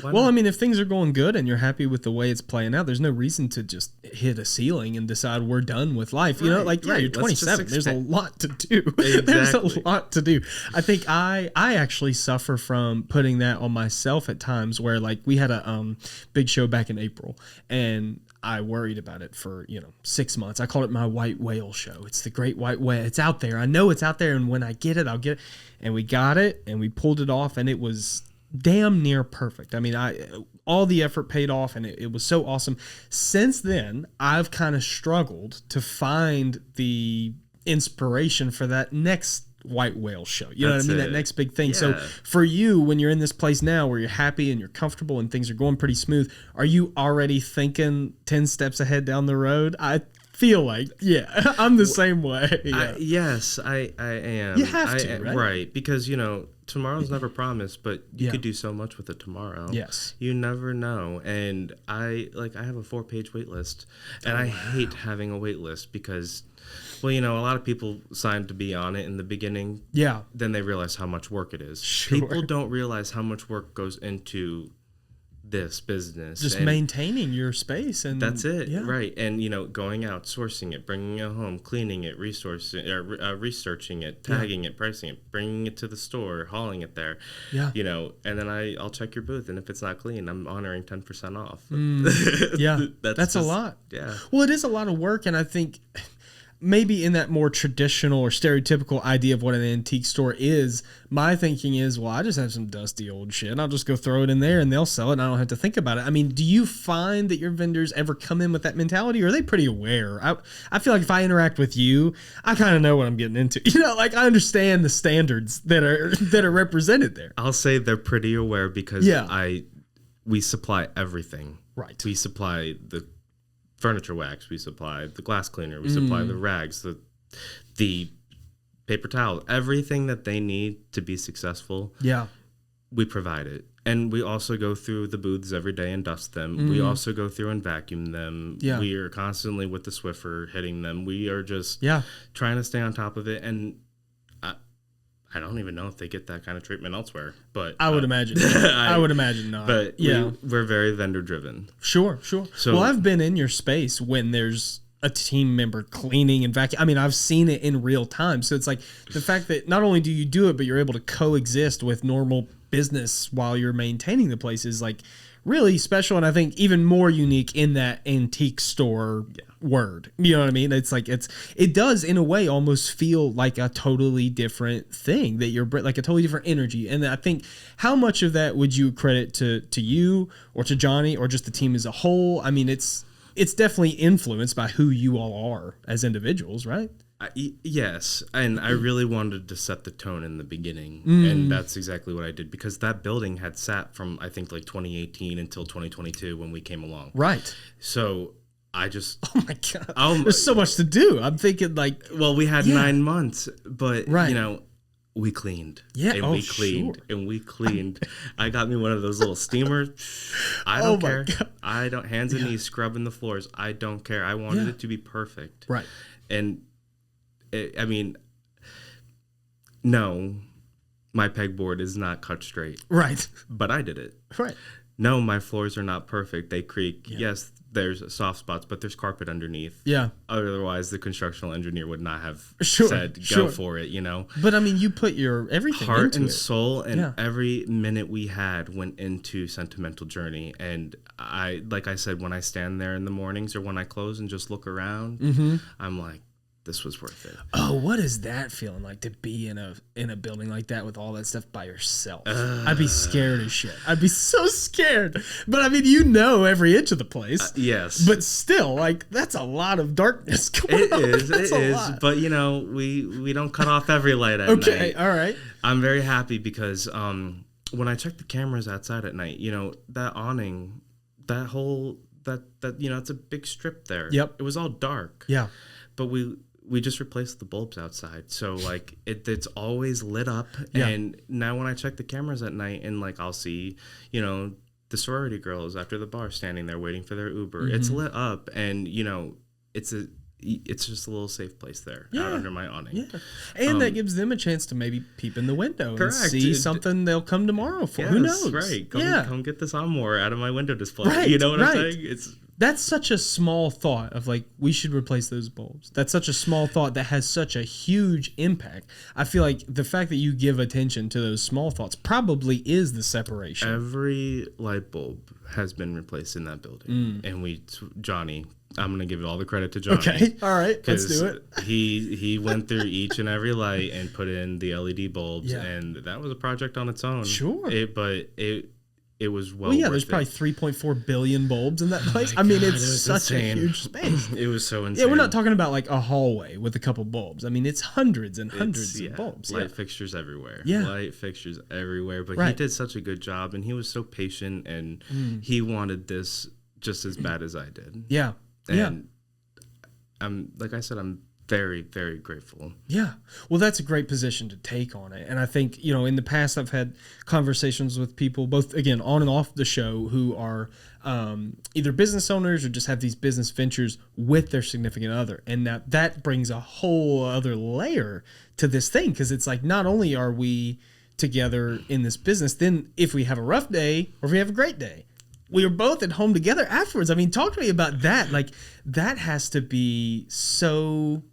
Well, I mean, if things are going good and you're happy with the way it's playing out, there's no reason to just hit a ceiling and decide we're done with life. You're 27. There's a lot to do. Exactly. There's a lot to do. I think I actually suffer from putting that on myself at times where like we had a big show back in April and I worried about it for, 6 months. I called it my white whale show. It's the great white whale. It's out there. I know it's out there. And when I get it, I'll get it. And we got it and we pulled it off and it was damn near perfect. I mean, all the effort paid off and it was so awesome. Since then, I've kind of struggled to find the inspiration for that next white whale show. You know what I mean? That next big thing. Yeah. So for you, when you're in this place now where you're happy and you're comfortable and things are going pretty smooth, are you already thinking 10 steps ahead down the road? I feel like, I'm the same way. Yeah. Yes, I am. You have to, right? Right, because, tomorrow's never promised, but you could do so much with it tomorrow. Yes. You never know. And I have a 4-page wait list, and I hate having a wait list because, well, a lot of people sign to be on it in the beginning. Yeah. Then they realize how much work it is. Sure. People don't realize how much work goes into this business. Just maintaining your space. And that's it. Yeah. Right. And, going out, sourcing it, bringing it home, cleaning it, researching it, tagging it, pricing it, bringing it to the store, hauling it there. Yeah. And then I'll check your booth. And if it's not clean, I'm honoring 10% off. Yeah. That's a lot. Yeah. Well, it is a lot of work. And I think maybe in that more traditional or stereotypical idea of what an antique store is, my thinking is, well, I just have some dusty old shit. I'll just go throw it in there and they'll sell it and I don't have to think about it. I mean, do you find that your vendors ever come in with that mentality, or are they pretty aware? I feel like if I interact with you, I kind of know what I'm getting into. Like I understand the standards that are represented there. I'll say they're pretty aware because we supply everything. Right. We supply the furniture wax, we supply the glass cleaner, we supply the rags, the paper towel, everything that they need to be successful. Yeah. We provide it. And we also go through the booths every day and dust them. We also go through and vacuum them. Yeah. We are constantly with the Swiffer hitting them. We are just trying to stay on top of it. And I don't even know if they get that kind of treatment elsewhere, but I would imagine. I would imagine not. But we're very vendor driven. Sure. So, well, I've been in your space when there's a team member cleaning and vacuuming. I mean, I've seen it in real time. So it's like the fact that not only do you do it, but you're able to coexist with normal business while you're maintaining the place is like really special, and I think even more unique in that antique store word. You know what I mean? It's like it does in a way almost feel like a totally different thing, that you're like a totally different energy. And I think, how much of that would you credit to you or to Johnny or just the team as a whole? I mean, it's definitely influenced by who you all are as individuals, right? Yes, and I really wanted to set the tone in the beginning, and that's exactly what I did, because that building had sat from, I think, like 2018 until 2022 when we came along. Right. So I just... Oh, my God. There's so much to do. I'm thinking, like... Well, we had 9 months, but, we cleaned. Yeah, and we cleaned. Sure. And we cleaned. I got me one of those little steamers. I don't care. I don't... Hands and knees scrubbing the floors. I don't care. I wanted it to be perfect. Right. And... I mean, no, my pegboard is not cut straight. Right. But I did it. Right. No, my floors are not perfect. They creak. Yeah. Yes, there's soft spots, but there's carpet underneath. Yeah. Otherwise, the constructional engineer would not have said, go for it, But, I mean, you put your everything heart into and it. soul, and every minute we had went into Sentimental Journey. And like I said, when I stand there in the mornings or when I close and just look around, I'm like, this was worth it. Oh, what is that feeling like, to be in a building like that with all that stuff by yourself? I'd be scared as shit. I'd be so scared. But I mean, every inch of the place. Yes. But still, like, that's a lot of darkness going on. It is. But we don't cut off every light at night. Okay, all right. I'm very happy because when I check the cameras outside at night, that awning, that whole it's a big strip there. Yep. It was all dark. Yeah. But we just replaced the bulbs outside, so like it's always lit up. Yeah. And now when I check the cameras at night, and like I'll see the sorority girls after the bar standing there waiting for their Uber, it's lit up, and it's just a little safe place there out under my awning. Yeah. And that gives them a chance to maybe peep in the window correct. and see something they'll come tomorrow for. Yes, who knows? Right. Come get this armoire out of my window display. Right, you know what I'm saying? That's such a small thought of like, we should replace those bulbs. That's such a small thought that has such a huge impact. I feel like the fact that you give attention to those small thoughts probably is the separation. Every light bulb has been replaced in that building. And Johnny, I'm going to give all the credit to Johnny. Okay. All right. Let's do it. He went through each and every light and put in the LED bulbs. Yeah. And that was a project on its own. Sure. It was well. Well, yeah, there's probably 3.4 billion bulbs in that place. I mean, it's such insane. A huge space. It was so insane. Yeah, we're not talking about like a hallway with a couple bulbs. I mean, it's hundreds and hundreds of bulbs. Light fixtures everywhere. Yeah. Light fixtures everywhere. But he did such a good job, and he was so patient, and he wanted this just as bad as I did. Yeah. And I'm like I said, I'm very, very grateful. Yeah. Well, that's a great position to take on it. And I think, in the past, I've had conversations with people, both, again, on and off the show, who are either business owners or just have these business ventures with their significant other. And now that brings a whole other layer to this thing, because it's like, not only are we together in this business, then if we have a rough day or if we have a great day, we are both at home together afterwards. I mean, talk to me about that. Like, that has to be so...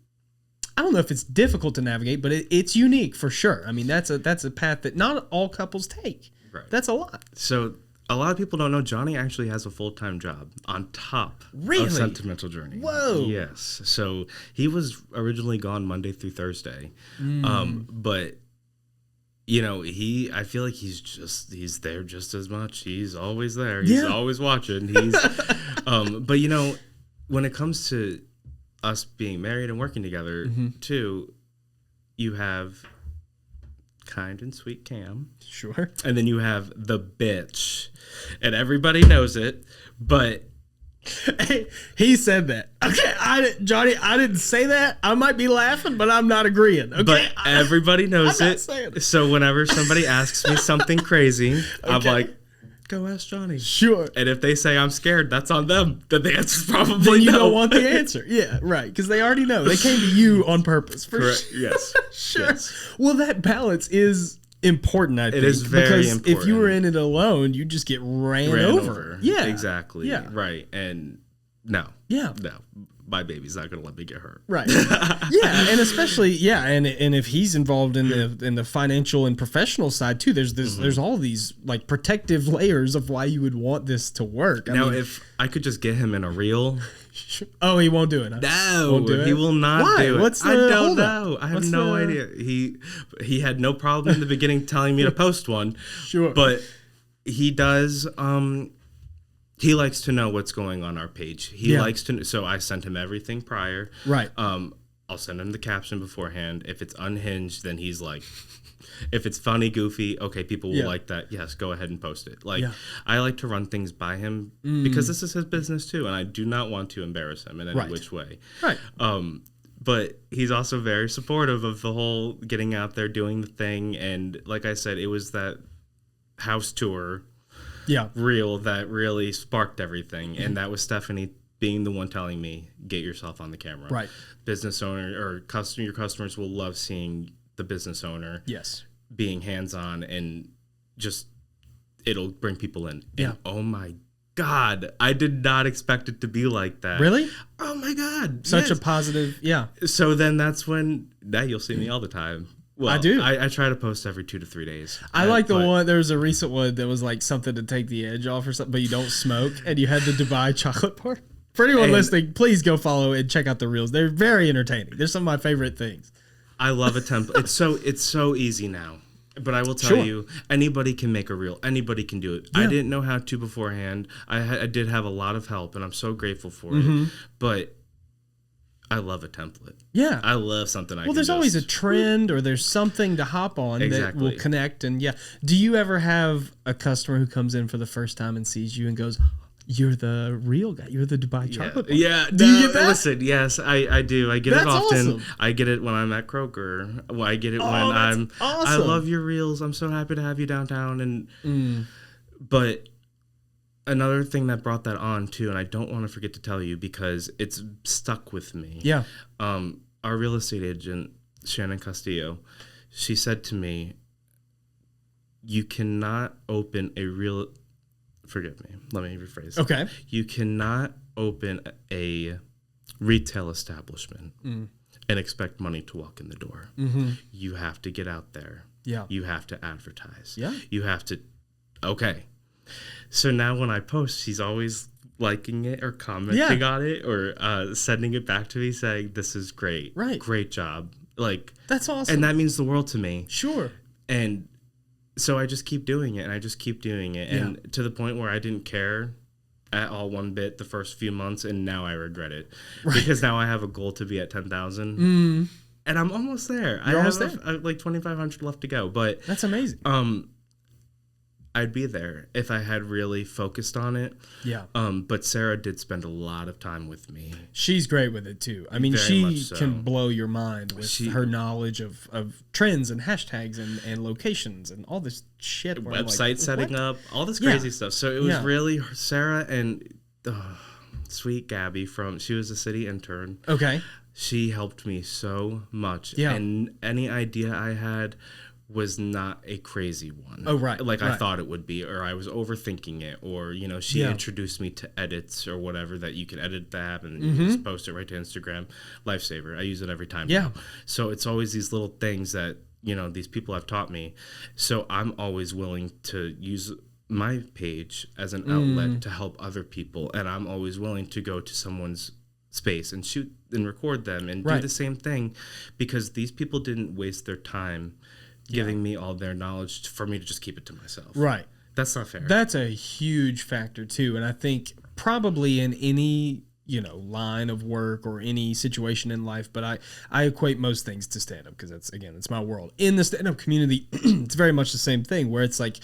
I don't know if it's difficult to navigate, but it's unique for sure. I mean, that's a path that not all couples take. Right. That's a lot. So A lot of people don't know Johnny actually has a full-time job on top Really? of Sentimental Journey. Whoa. Yes. So he was originally gone Monday through Thursday. But I feel like he's there just as much. He's always there. He's always watching. But when it comes to us being married and working together too, you have kind and sweet Cam. Sure. And then you have the bitch. And everybody knows it, but he said that. Okay, Johnny, I didn't say that. I might be laughing, but I'm not agreeing. Okay? But everybody knows I'm not it. saying it. So whenever somebody asks me something crazy, I'm like, go ask Johnny. Sure. And if they say I'm scared, that's on them. Then the answer's probably Then you no. don't want the answer. Yeah, right. Because they already know. They came to you on purpose. Correct. Yes. Sure. Yes. Well, that balance is important, I think. It is very because important. if you were in it alone, you just get ran over. Yeah. Exactly. Yeah. Right. And no. Yeah. No. My baby's not going to let me get hurt. Right. Yeah, and especially and if he's involved in the financial and professional side too, there's all these like protective layers of why you would want this to work. Now, if I could just get him in a reel. Oh, he won't do it. Huh? No, won't do it? He will not Why? do it. What's the I don't holdup? know. I have no idea. He had no problem in the beginning telling me to post one. Sure. But he does he likes to know what's going on our page. He likes to, so I sent him everything prior. Right. I'll send him the caption beforehand. If it's unhinged, then he's like, if it's funny, goofy, okay, people will like that. Yes, go ahead and post it. Like, I like to run things by him because this is his business too, and I do not want to embarrass him in any which way. Right. But he's also very supportive of the whole getting out there, doing the thing, and like I said, it was that house tour reel that really sparked everything, and that was Stephanie being the one telling me, get yourself on the camera. Right. Business owner or your customers will love seeing the business owner being hands-on, and just it'll bring people in. Yeah. And oh my God, I did not expect it to be like that. Really? Oh my God. Such a positive, So then that's when now you'll see me all the time. Well, I do. I try to post every 2 to 3 days. I like the one. There was a recent one that was like something to take the edge off or something, but you don't smoke, and you had the Dubai chocolate bar. For anyone listening, please go follow and check out the reels. They're very entertaining. They're some of my favorite things. I love a template. It's so easy now. But I will tell you, anybody can make a reel. Anybody can do it. Yeah. I didn't know how to beforehand. I did have a lot of help, and I'm so grateful for it. But I love a template. Yeah. I love something I can there's always a trend or there's something to hop on that will connect. And do you ever have a customer who comes in for the first time and sees you and goes, you're the real guy. You're the Dubai chocolate bar. Yeah. Do you get that? Listen, yes, I do. I get it often. Awesome. I get it when I'm at Kroger. I get it when I'm awesome. I love your reels. I'm so happy to have you downtown. But another thing that brought that on too, and I don't want to forget to tell you because it's stuck with me. Yeah. Our real estate agent, Shannon Castillo, she said to me, you cannot open a real... Forgive me. Let me rephrase. Okay. You cannot open a retail establishment and expect money to walk in the door. You have to get out there. Yeah. You have to advertise. Yeah. You have to... Okay. So now when I post, she's always liking it or commenting on it or sending it back to me saying, this is great. Right. Great job. Like... That's awesome. And that means the world to me. Sure. And... So I just keep doing it, and I just keep doing it, and to the point where I didn't care at all one bit the first few months, and now I regret it because now I have a goal to be at 10,000, and I'm almost there. I have like 2,500 left to go, but that's amazing. I'd be there if I had really focused on it. Yeah. But Sarah did spend a lot of time with me. She's great with it too. I mean, she can blow your mind with her knowledge of trends and hashtags and locations and all this shit. Website setting up, all this crazy stuff. So it was really Sarah and sweet Gabby she was a city intern. Okay. She helped me so much. Yeah. And any idea I had was not a crazy one. Oh, right. Like I thought it would be, or I was overthinking it, or, she introduced me to edits or whatever that you can edit the app and you just post it right to Instagram. Lifesaver. I use it every time now. So it's always these little things that, these people have taught me. So I'm always willing to use my page as an outlet to help other people, and I'm always willing to go to someone's space and shoot and record them and do the same thing, because these people didn't waste their time giving me all their knowledge for me to just keep it to myself. Right. That's not fair. That's a huge factor too, and I think probably in any line of work or any situation in life, but I equate most things to stand-up because it's my world. In the stand-up community, it's very much the same thing where it's like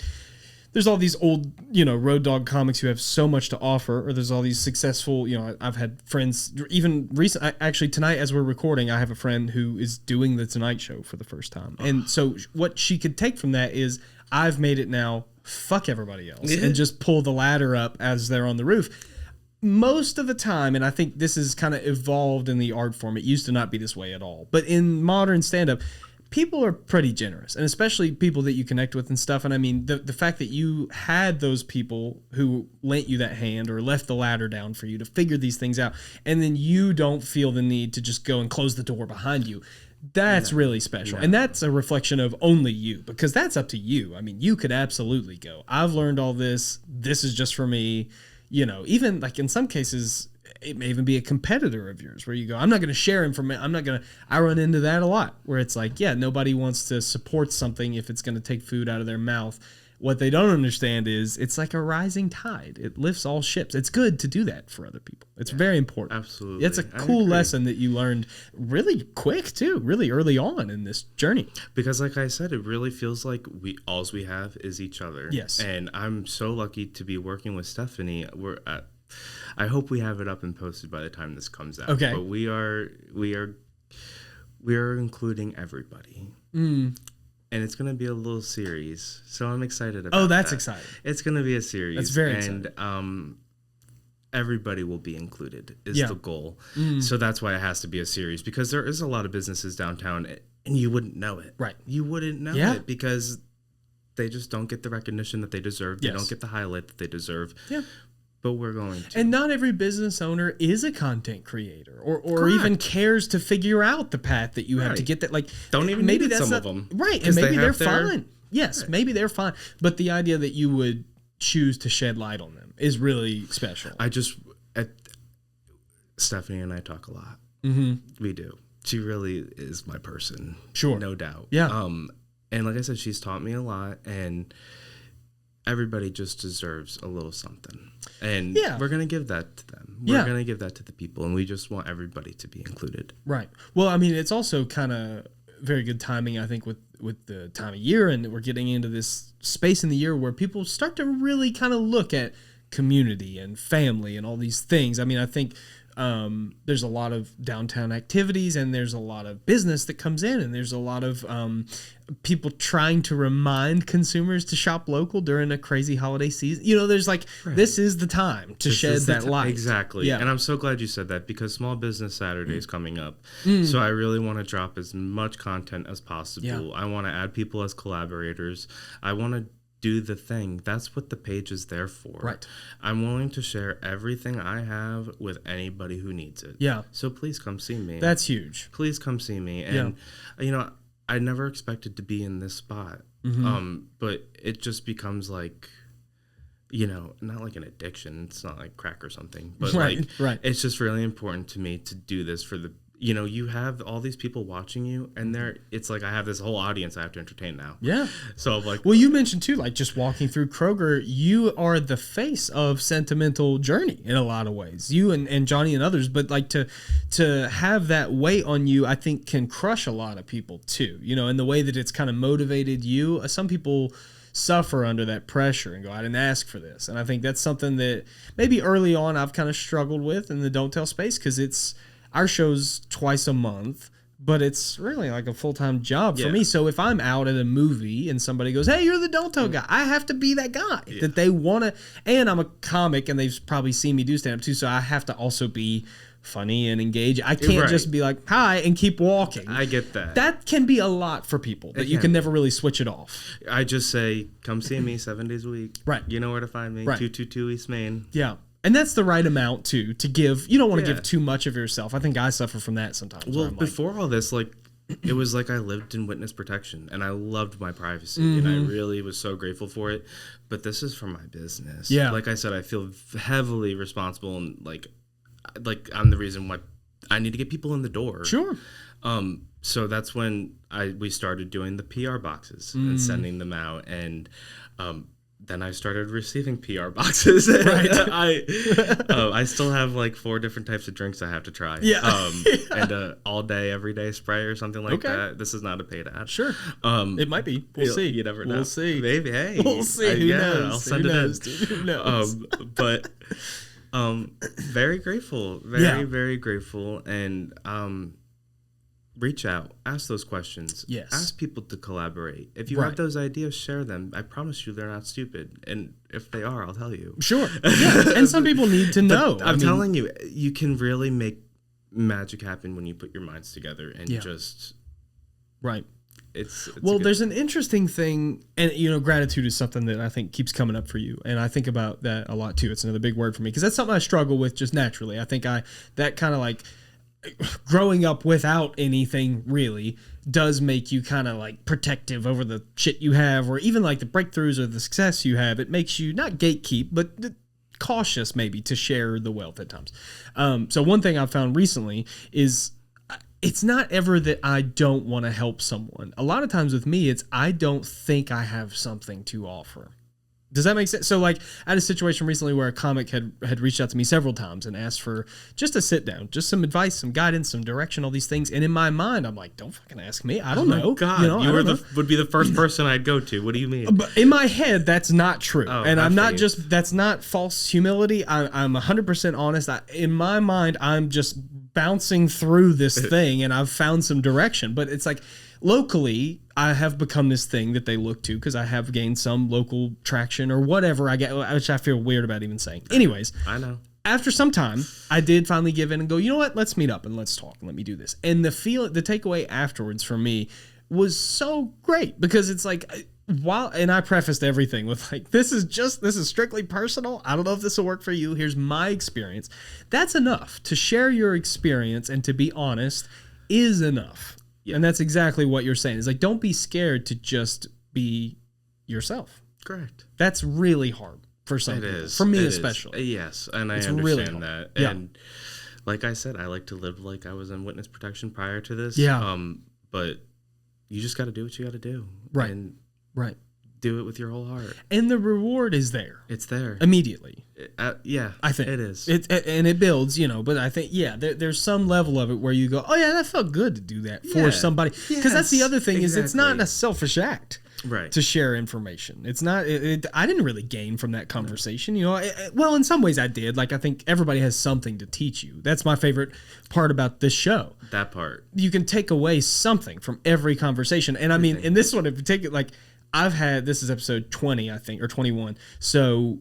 there's all these old, road dog comics who have so much to offer, or there's all these successful, I've had friends, even recent, actually tonight as we're recording, I have a friend who is doing the Tonight Show for the first time. And so what she could take from that is I've made it now, fuck everybody else, and just pull the ladder up as they're on the roof. Most of the time, and I think this is kind of evolved in the art form, it used to not be this way at all, but in modern stand-up, people are pretty generous, and especially people that you connect with and stuff. And I mean, the fact that you had those people who lent you that hand or left the ladder down for you to figure these things out, and then you don't feel the need to just go and close the door behind you. That's really special. And that's a reflection of only you, because that's up to you. I mean, you could absolutely go, I've learned all this. This is just for me. Even like in some cases, it may even be a competitor of yours where you go, I'm not going to share information. I run into that a lot where it's like, nobody wants to support something if it's going to take food out of their mouth. What they don't understand is it's like a rising tide. It lifts all ships. It's good to do that for other people. It's very important. Absolutely. It's a cool lesson that you learned really quick too, really early on in this journey. Because like I said, it really feels like all we have is each other. Yes. And I'm so lucky to be working with Stephanie. I hope we have it up and posted by the time this comes out. Okay. But we are including everybody. And it's going to be a little series. So I'm excited about that's that. exciting. It's going to be a series. That's very exciting. And everybody will be included is the goal. So that's why it has to be a series, because there is a lot of businesses downtown and you wouldn't know it. Right. You wouldn't know it because they just don't get the recognition that they deserve. They don't get the highlight that they deserve. Yeah. But we're going to. And not every business owner is a content creator or even cares to figure out the path that you have to get that. Like, don't even maybe need some of them. Right. And maybe they're fine. Yes, maybe they're fine. But the idea that you would choose to shed light on them is really special. Stephanie and I talk a lot. We do. She really is my person. Sure. No doubt. Yeah. And like I said, she's taught me a lot, and everybody just deserves a little something. And we're going to give that to them. We're going to give that to the people, and we just want everybody to be included. Right. Well, I mean, it's also kind of very good timing, I think, with the time of year, and we're getting into this space in the year where people start to really kind of look at community and family and all these things. I mean, I think there's a lot of downtown activities, and there's a lot of business that comes in, and there's a lot of people trying to remind consumers to shop local during a crazy holiday season. There's like, this is the time to shed that light. Exactly. Yeah. And I'm so glad you said that, because Small Business Saturday is coming up. So I really want to drop as much content as possible. Yeah. I want to add people as collaborators. I want to do the thing. That's what the page is there for. Right. I'm willing to share everything I have with anybody who needs it. Yeah. So please come see me. That's huge. Please come see me. And I never expected to be in this spot. But it just becomes like, not like an addiction. It's not like crack or something. But it's just really important to me to do this for the you have all these people watching you, and it's like I have this whole audience I have to entertain now. Yeah. So I'm like, well, you mentioned too, like just walking through Kroger, you are the face of Sentimental Journey in a lot of ways. You and Johnny and others, but like to have that weight on you, I think can crush a lot of people too. In the way that it's kind of motivated you. Some people suffer under that pressure and go, I didn't ask for this. And I think that's something that maybe early on I've kind of struggled with in the Don't Tell space, because our show's twice a month, but it's really like a full-time job for me. So if I'm out at a movie and somebody goes, hey, you're the Don't Tell guy, I have to be that guy that they want to. And I'm a comic, and they've probably seen me do stand-up too, so I have to also be funny and engage. I can't just be like, hi, and keep walking. I get that. That can be a lot for people, that you can never really switch it off. I just say, come see me 7 days a week. Right. You know where to find me. 222 East Main. Yeah. And that's the right amount, too, to give. You don't want to give too much of yourself. I think I suffer from that sometimes. Well, before all this, like, it was like I lived in witness protection, and I loved my privacy, and I really was so grateful for it. But this is for my business. Yeah. Like I said, I feel heavily responsible, and like I'm the reason why I need to get people in the door. Sure. So that's when we started doing the PR boxes and sending them out, and then I started receiving PR boxes. Right. I still have like 4 different types of drinks I have to try. Yeah. And all day, every day spray or something like that. This is not a paid ad. Sure. It might be. We'll see. You never know. We'll see. Maybe. Hey. We'll see. Who knows? I'll send Who it knows, in. dude? Who knows? But very grateful. Very grateful. And reach out, ask those questions. Yes. Ask people to collaborate. If you have those ideas, share them. I promise you they're not stupid. And if they are, I'll tell you. Sure. Yeah. And some people need to know. I'm telling you, you can really make magic happen when you put your minds together and just... Right. It's well, there's an interesting thing, and gratitude is something that I think keeps coming up for you, and I think about that a lot too. It's another big word for me because that's something I struggle with just naturally. I think that kind of like growing up without anything really does make you kind of like protective over the shit you have, or even like the breakthroughs or the success you have. It makes you not gatekeep, but cautious maybe to share the wealth at times. So one thing I've found recently is it's not ever that I don't want to help someone. A lot of times with me, it's I don't think I have something to offer. Does that make sense? So like I had a situation recently where a comic had reached out to me several times and asked for just a sit down, just some advice, some guidance, some direction, all these things. And in my mind, I'm like, don't fucking ask me. I don't know. God, would be the first person I'd go to. What do you mean? But in my head, that's not true. And I'm not faith. that's not false humility. I'm 100% honest. In my mind, I'm just bouncing through this thing and I've found some direction. But it's like locally, I have become this thing that they look to because I have gained some local traction or whatever I get, which I feel weird about even saying. Anyways, I know. After some time, I did finally give in and go, you know what? Let's meet up and let's talk and let me do this. And the takeaway afterwards for me was so great because it's like, and I prefaced everything with like, this is strictly personal. I don't know if this will work for you. Here's my experience. That's enough. To share your experience and to be honest is enough. Yeah. And that's exactly what you're saying. It's like, don't be scared to just be yourself. Correct. That's really hard for some people. Is. For me it especially. Is. Yes, and I understand really that. Yeah. And like I said, I like to live like I was in witness protection prior to this. Yeah. But you just got to do what you got to do. Right. And right. Do it with your whole heart. And the reward is there. It's there. Immediately. Yeah. I think. It is. And it builds, but I think, there's some level of it where you go, oh, yeah, that felt good to do that for somebody. Because that's the other thing is it's not a selfish act. Right. To share information. It's not, I didn't really gain from that conversation. Well, in some ways I did. Like, I think everybody has something to teach you. That's my favorite part about this show. That part. You can take away something from every conversation. And I mean, in this one in particular, like, this is episode 20, I think, or 21. So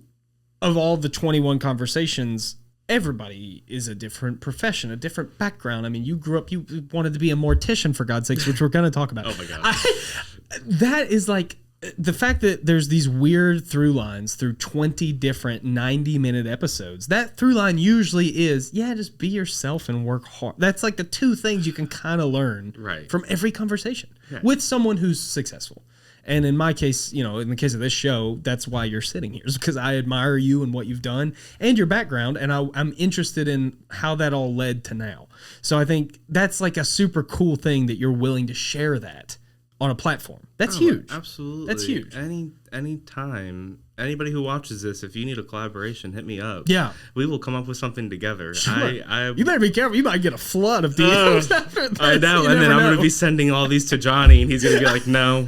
of all the 21 conversations, everybody is a different profession, a different background. I mean, you grew up, you wanted to be a mortician, for God's sakes, which we're going to talk about. Oh my God. That is like the fact that there's these weird through lines through 20 different 90-minute episodes. That through line usually is, just be yourself and work hard. That's like the two things you can kind of learn from every conversation with someone who's successful. And in my case, in the case of this show, that's why you're sitting here, is because I admire you and what you've done and your background, and I'm interested in how that all led to now. So I think that's like a super cool thing that you're willing to share that on a platform. That's huge. Absolutely. That's huge. Any time, anybody who watches this, if you need a collaboration, hit me up. Yeah. We will come up with something together. Sure. You better be careful. You might get a flood of DMs after this. I know. And then I'm going to be sending all these to Johnny, and he's going to be like, no,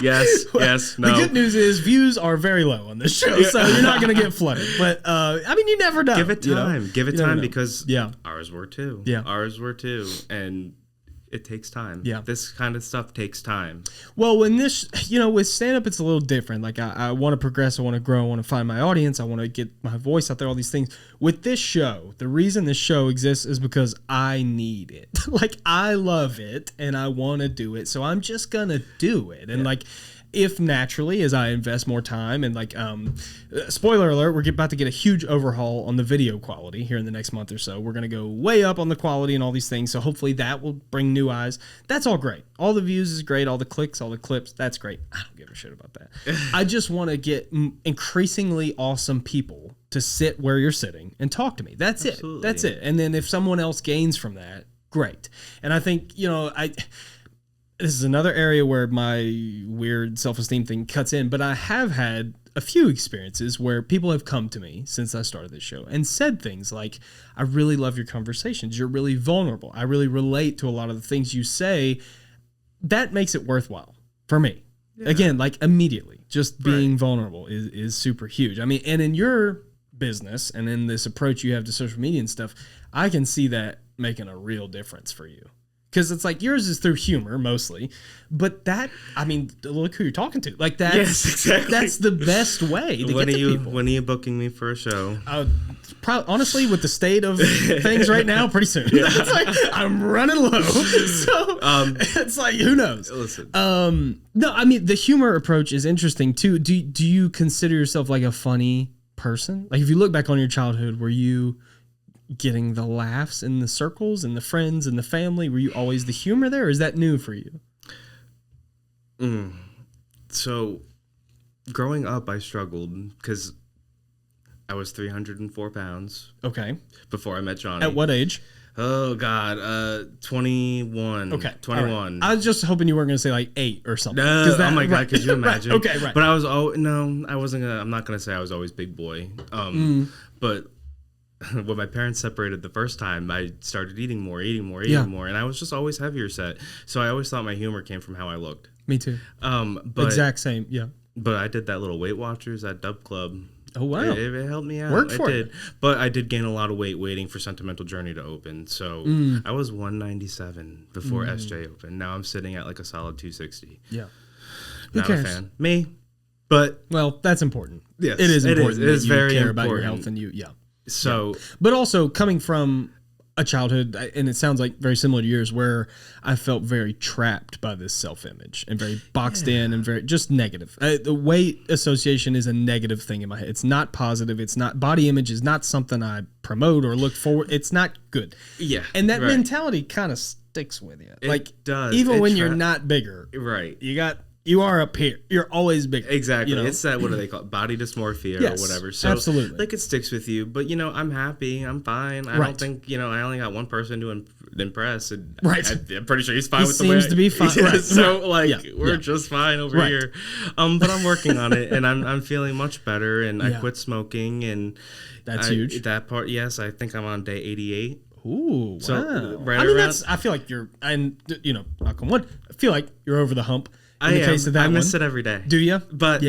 yes, yes, no. The good news is views are very low on this show, so you're not going to get flooded. But, you never know. Give it time. Give it time because ours were too. Yeah. Ours were too. And it takes time. Yeah. This kind of stuff takes time. Well, when this, with stand-up, it's a little different. Like, I want to progress. I want to grow. I want to find my audience. I want to get my voice out there, all these things. With this show, the reason this show exists is because I need it. Like, I love it, and I want to do it, so I'm just going to do it. And, if naturally, as I invest more time and like, spoiler alert, we're about to get a huge overhaul on the video quality here in the next month or so. We're going to go way up on the quality and all these things. So hopefully that will bring new eyes. That's all great. All the views is great. All the clicks, all the clips. That's great. I don't give a shit about that. I just want to get increasingly awesome people to sit where you're sitting and talk to me. That's Absolutely. it. That's it. And then if someone else gains from that, great. And I think, this is another area where my weird self-esteem thing cuts in, but I have had a few experiences where people have come to me since I started this show and said things like, I really love your conversations. You're really vulnerable. I really relate to a lot of the things you say. That makes it worthwhile for me. Yeah. Again, like immediately, just being vulnerable is super huge. I mean, and in your business and in this approach you have to social media and stuff, I can see that making a real difference for you. Because it's like yours is through humor mostly, but that, I mean, look who you're talking to. Like that's, yes, exactly. That's the best way to get to people. When are you booking me for a show? Honestly, with the state of things right now, pretty soon. Yeah. It's like I'm running low, so it's like who knows. Listen, no, I mean the humor approach is interesting too. Do you consider yourself like a funny person? Like if you look back on your childhood, were you getting the laughs in the circles and the friends and the family? Were you always the humor there, or is that new for you? So growing up, I struggled because I was 304 pounds. Okay. Before I met Johnny. At what age? Oh, God. 21. Okay. 21. Right. I was just hoping you weren't going to say like 8 or something. No, oh my God, could you imagine? Right. Okay, right. But I was, I wasn't going to, I'm not going to say I was always big boy. But when my parents separated the first time, I started eating more, and I was just always heavier set. So I always thought my humor came from how I looked. Me too. But exact same, yeah. But I did that little Weight Watchers at Dub Club. Oh wow, it helped me out. Worked for it did, but I did gain a lot of weight waiting for Sentimental Journey to open. So I was 197 before SJ opened. Now I'm sitting at like a solid 260. Yeah, not a fan. Me, but well, that's important. Yes, it is important. It is very care important about your health and you. Yeah. So, but also coming from a childhood, and it sounds like very similar to yours, where I felt very trapped by this self-image and very boxed in and very just negative. The weight association is a negative thing in my head. It's not positive. It's not, body image is not something I promote or look forward. It's not good. Yeah, and that mentality kind of sticks with you. It does. Even when you're not bigger, right? You are up here. You're always bigger. Exactly. It's that, what do they call it? Body dysmorphia or whatever. So absolutely. Like it sticks with you. But, I'm happy. I'm fine. I don't think, I only got one person to impress. And right. I'm pretty sure he's fine with the way. He seems to be fine. Right. So, we're just fine over here. But I'm working on it, and I'm feeling much better. And I quit smoking. And that's huge. That part, yes. I think I'm on day 88. Ooh, so wow. Right around, I feel like you're, and, knock on wood, I feel like you're over the hump. I miss it every day. Do you? But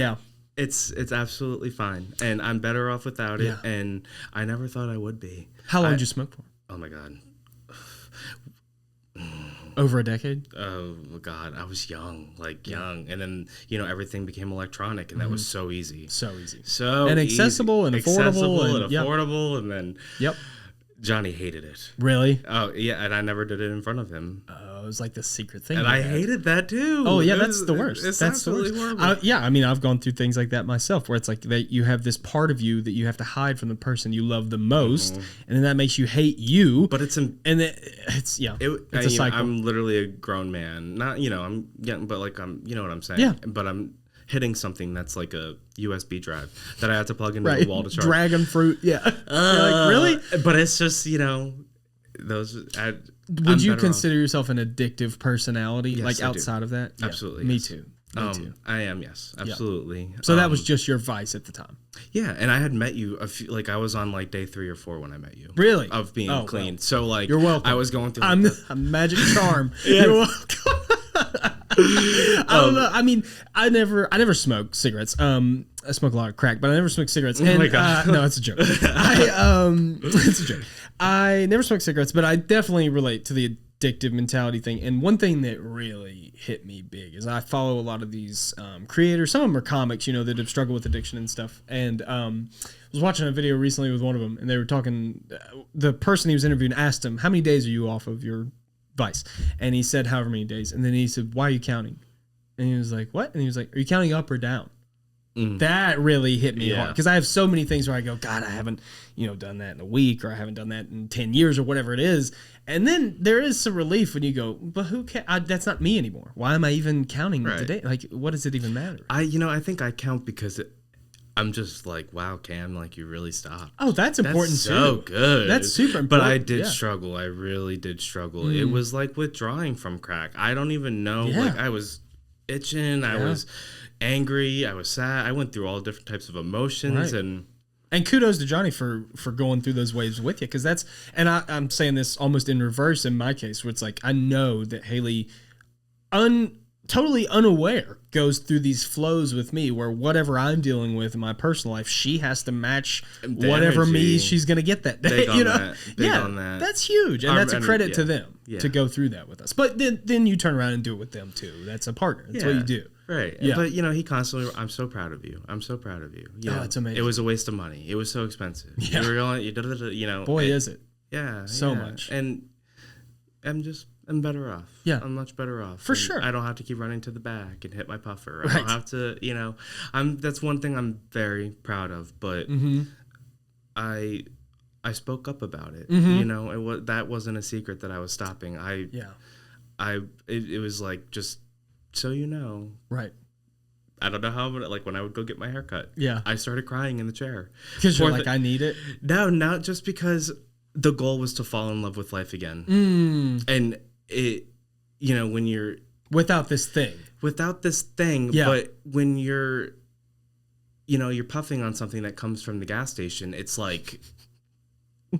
it's absolutely fine, and I'm better off without it. And I never thought I would be. How long did you smoke for? Oh my God, over a decade. Oh God, I was young, and then everything became electronic, and that was so easy, and accessible and affordable, and then yep. Johnny hated it. Really? Oh yeah, and I never did it in front of him. It was like the secret thing. And I hated that too. Oh yeah, that's the worst. That's absolutely the worst. Horrible. I've gone through things like that myself, where it's like that you have this part of you that you have to hide from the person you love the most, and then that makes you hate you. But it's it's a cycle. I'm literally a grown man. Not I'm young, but I'm what I'm saying. Yeah. But I'm hitting something that's like a USB drive that I have to plug into the wall to charge. Dragon fruit. Yeah. Really? But it's just those. Would you consider yourself an addictive personality? Yes, outside of that? Yeah, absolutely. Me yes. too. I am, yes. Absolutely. Yeah. So that was just your vice at the time? Yeah, and I had met you, I was on day 3 or 4 when I met you. Really? Of being clean. Well. So you're welcome. I was going through... I'm a magic charm. You're welcome. I don't know. I mean, I never smoked cigarettes. I smoke a lot of crack, but I never smoked cigarettes. Oh my God. No, it's a joke. It's a joke. I never smoked cigarettes, but I definitely relate to the addictive mentality thing. And one thing that really hit me big is I follow a lot of these creators. Some of them are comics, that have struggled with addiction and stuff. And I was watching a video recently with one of them, and they were talking. The person he was interviewing asked him, "How many days are you off of your vice?" And he said, "However many days." And then he said, "Why are you counting?" And he was like, what? And he was like, are you counting up or down? That really hit me hard because I have so many things where I go, God, I haven't, done that in a week, or I haven't done that in 10 years or whatever it is. And then there is some relief when you go, but who cares? That's not me anymore. Why am I even counting today? Like, what does it even matter? I think I count because I'm just like, wow, Cam, like you really stopped. Oh, that's important too. So good. That's super important. But I did struggle. I really did struggle. It was like withdrawing from crack. I don't even know. Yeah. Like I was itching. I was angry. I was sad. I went through all different types of emotions and kudos to Johnny for going through those waves with you, because I'm saying this almost in reverse in my case, where it's like I know that Haley totally unaware goes through these flows with me where whatever I'm dealing with in my personal life, she has to match whatever me she's going to get that day. Big on that. That's huge. And that's a credit to them to go through that with us. But then you turn around and do it with them too. That's a partner. That's what you do. Right. Yeah. But, he constantly, I'm so proud of you. I'm so proud of you. That's amazing. It was a waste of money. It was so expensive. Yeah. Boy, is it. Yeah. So much. And I'm better off. Yeah. I'm much better off. For sure. I don't have to keep running to the back and hit my puffer. I don't have to, that's one thing I'm very proud of, but I spoke up about it. That wasn't a secret that I was stopping. It was like, just so you know. Right. I don't know how, but like when I would go get my hair cut, I started crying in the chair. Because you're like, I need it? No, not just because the goal was to fall in love with life again. And it, when you're... Without this thing, but when you're puffing on something that comes from the gas station, it's like,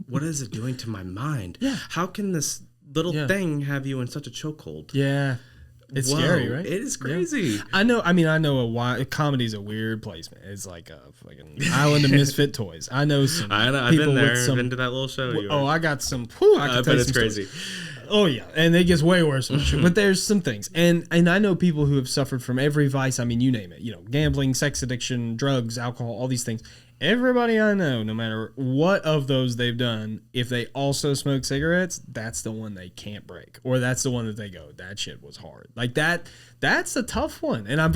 what is it doing to my mind? Yeah. How can this little thing have you in such a chokehold? Yeah. It's scary, right? It is crazy. Yeah. I know comedy's a weird place, man. It's like a fucking island of misfit toys. I know some I've been there. I've been to that little show. I got some. I bet it's crazy. Oh yeah, and it gets way worse. But there's some things, and I know people who have suffered from every vice. I mean, you name it. Gambling, sex addiction, drugs, alcohol, all these things. Everybody I know, no matter what of those they've done, if they also smoke cigarettes, that's the one they can't break. Or that's the one that they go, that shit was hard. Like that's a tough one. And I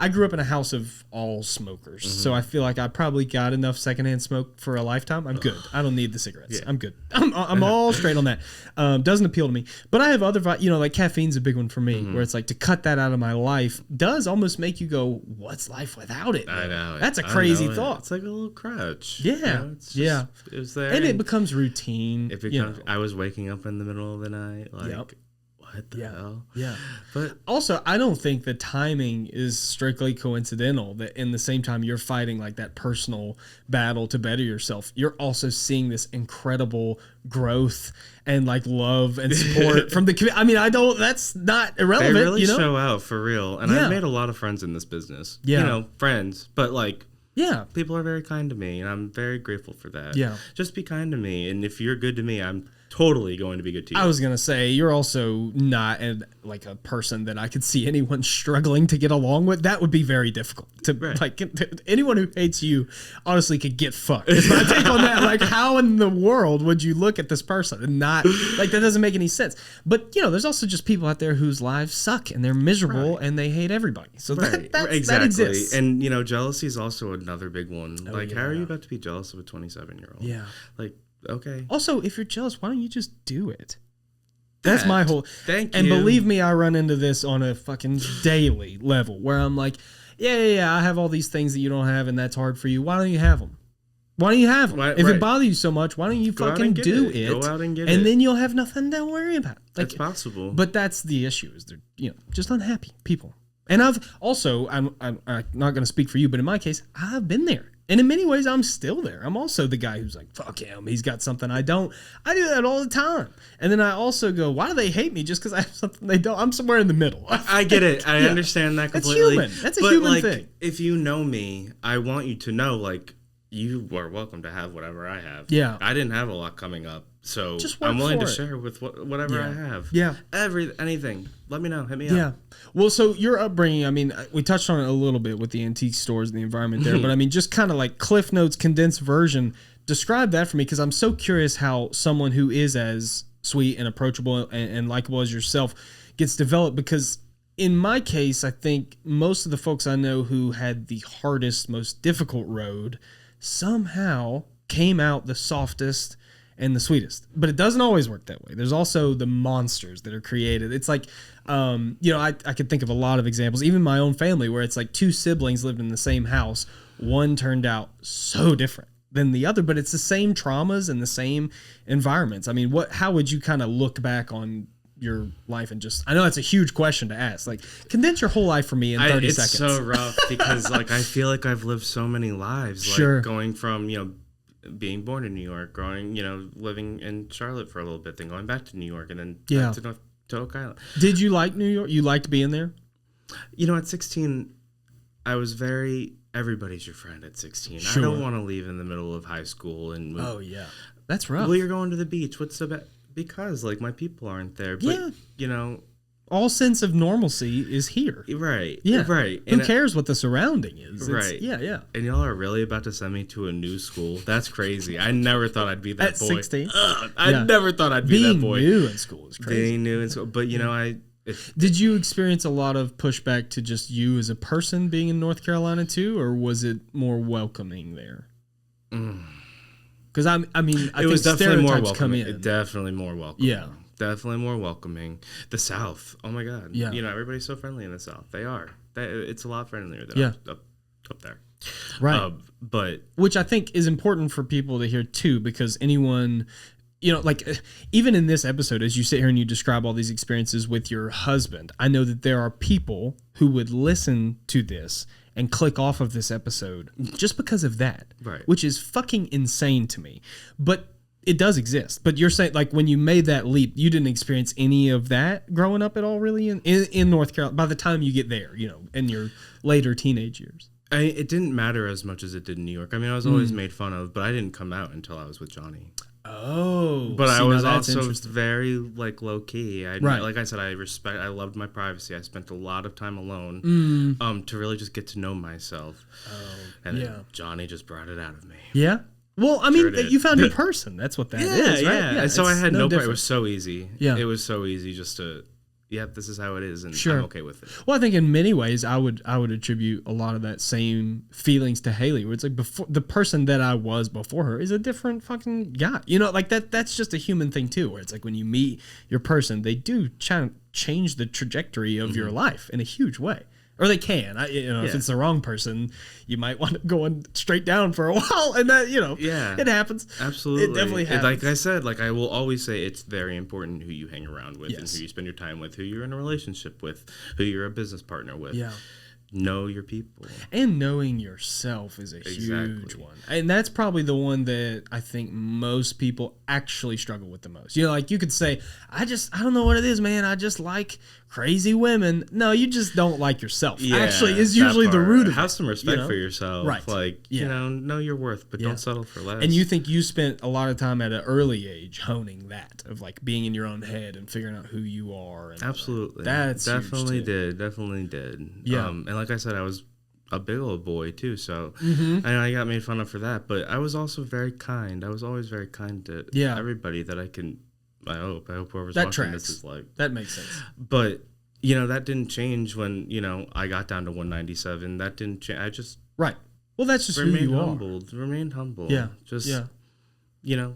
grew up in a house of all smokers. So I feel like I probably got enough secondhand smoke for a lifetime. I'm good. I don't need the cigarettes. Yeah. I'm good. I'm all straight on that. Doesn't appeal to me. But I have other, like caffeine's a big one for me, where it's like to cut that out of my life does almost make you go, what's life without it? I know. That's a crazy thought. It's like a little crutch. Yeah. It was there. And it becomes routine. It becomes, I was waking up in the middle of the night. Like, what the hell? Yeah. But also, I don't think the timing is strictly coincidental that in the same time you're fighting like that personal battle to better yourself, you're also seeing this incredible growth and like love and support from the community. I mean, that's not irrelevant. They really show out for real. And I've made a lot of friends in this business. Yeah. Friends, but like, yeah, people are very kind to me, and I'm very grateful for that. Yeah. Just be kind to me, and if you're good to me, I'm totally going to be good to you. I was going to say, you're also not like a person that I could see anyone struggling to get along with. That would be very difficult. Anyone who hates you, honestly, could get fucked. Is my take on that. Like, how in the world would you look at this person and not, like, that doesn't make any sense. But, there's also just people out there whose lives suck, and they're miserable, and they hate everybody. So that exists. And, jealousy is also another big one. How are you about to be jealous of a 27-year-old? Yeah. Like, okay. Also, if you're jealous, why don't you just do it? That's my whole... Thank you. And believe me, I run into this on a fucking daily level where I'm like, yeah, I have all these things that you don't have, and that's hard for you. Why don't you have them? Why don't you have them? If it bothers you so much, why don't you fucking do it? Go out and get it. And then you'll have nothing to worry about. That's possible. But that's the issue, is they're, just unhappy people. And I've also, I'm not going to speak for you, but in my case, I've been there. And in many ways, I'm still there. I'm also the guy who's like, fuck him. He's got something I don't. I do that all the time. And then I also go, why do they hate me just because I have something they don't? I'm somewhere in the middle. I get it. I understand that completely. That's human. That's a human thing. If you know me, I want you to know, like, you are welcome to have whatever I have. Yeah. I didn't have a lot coming up. So just I'm willing to share with whatever I have. Yeah. Anything. Let me know. Hit me up. Yeah. Well, so your upbringing, I mean, we touched on it a little bit with the antique stores and the environment there, but I mean, just kind of like Cliff Notes condensed version, describe that for me, because I'm so curious how someone who is as sweet and approachable and likable as yourself gets developed, because in my case, I think most of the folks I know who had the hardest, most difficult road somehow came out the softest and the sweetest. But it doesn't always work that way. There's also the monsters that are created. It's like, I could think of a lot of examples, even my own family, where it's like two siblings lived in the same house. One turned out so different than the other, but it's the same traumas and the same environments. I mean, how would you kind of look back on your life and just, I know that's a huge question to ask, like condense your whole life for me in 30 seconds. It's so rough because like I feel like I've lived so many lives, like going from, being born in New York, growing, living in Charlotte for a little bit, then going back to New York and then back to Oak Island. Did you like New York? You liked being there? At 16, I was everybody's your friend at 16. Sure. I don't want to leave in the middle of high school and move. Oh yeah. That's rough. Well, you're going to the beach. What's so bad? Because like my people aren't there. But, all sense of normalcy is here. Right. Yeah. Right. Who cares what the surrounding is? Right. Yeah. And y'all are really about to send me to a new school? That's crazy. I never thought I'd be that at boy. 16? I never thought I'd be that boy. Being new in school is crazy. Being new in school. But, did you experience a lot of pushback to just you as a person being in North Carolina too, or was it more welcoming there? Because I think definitely more stereotypes come welcoming. in. Definitely more welcoming. Yeah. Definitely more welcoming. The South. Oh my God. Yeah. Everybody's so friendly in the South. They are. It's a lot friendlier than up there. Right. But which I think is important for people to hear too, because anyone, even in this episode, as you sit here and you describe all these experiences with your husband, I know that there are people who would listen to this and click off of this episode just because of that, right? Which is fucking insane to me. But it does exist. But you're saying, like, when you made that leap, you didn't experience any of that growing up at all, really, in North Carolina, by the time you get there, in your later teenage years? It didn't matter as much as it did in New York. I mean, I was always made fun of, but I didn't come out until I was with Johnny. Oh. But I was also very, low key. Right. Like I said, I loved my privacy. I spent a lot of time alone to really just get to know myself. Oh, and then Johnny just brought it out of me. Yeah? Well, I mean, you found your person. That's what that is, right? Yeah. And so I had it was so easy. Yeah. It was so easy just to, this is how it is, and sure. I'm okay with it. Well, I think in many ways, I would attribute a lot of that same feelings to Haley, where it's like the person that I was before her is a different fucking guy. That's just a human thing too, where it's like when you meet your person, they do change the trajectory of your life in a huge way. Or they can. If it's the wrong person, you might want to go straight down for a while, and that it happens. Absolutely, it definitely happens. Like I said, I will always say, it's very important who you hang around with, yes. and who you spend your time with, who you're in a relationship with, who you're a business partner with. Yeah. Know your people. And knowing yourself is a huge one. And that's probably the one that I think most people actually struggle with the most. You could say, I don't know what it is, man. I just like crazy women. No, you just don't like yourself. Actually, is usually the root of it. Have some respect for yourself. Right. Know your worth, but don't settle for less. And you think you spent a lot of time at an early age honing that, of being in your own head and figuring out who you are. And absolutely. That's definitely did. Yeah. And like I said, I was a big old boy too, so I got made fun of for that. But I was also very kind. I was always very kind to everybody that I can. I hope whoever's watching this is like. That makes sense. But that didn't change when I got down to 197. That didn't change. I just right. Well, that's just who you are. Remained humble. Yeah. Just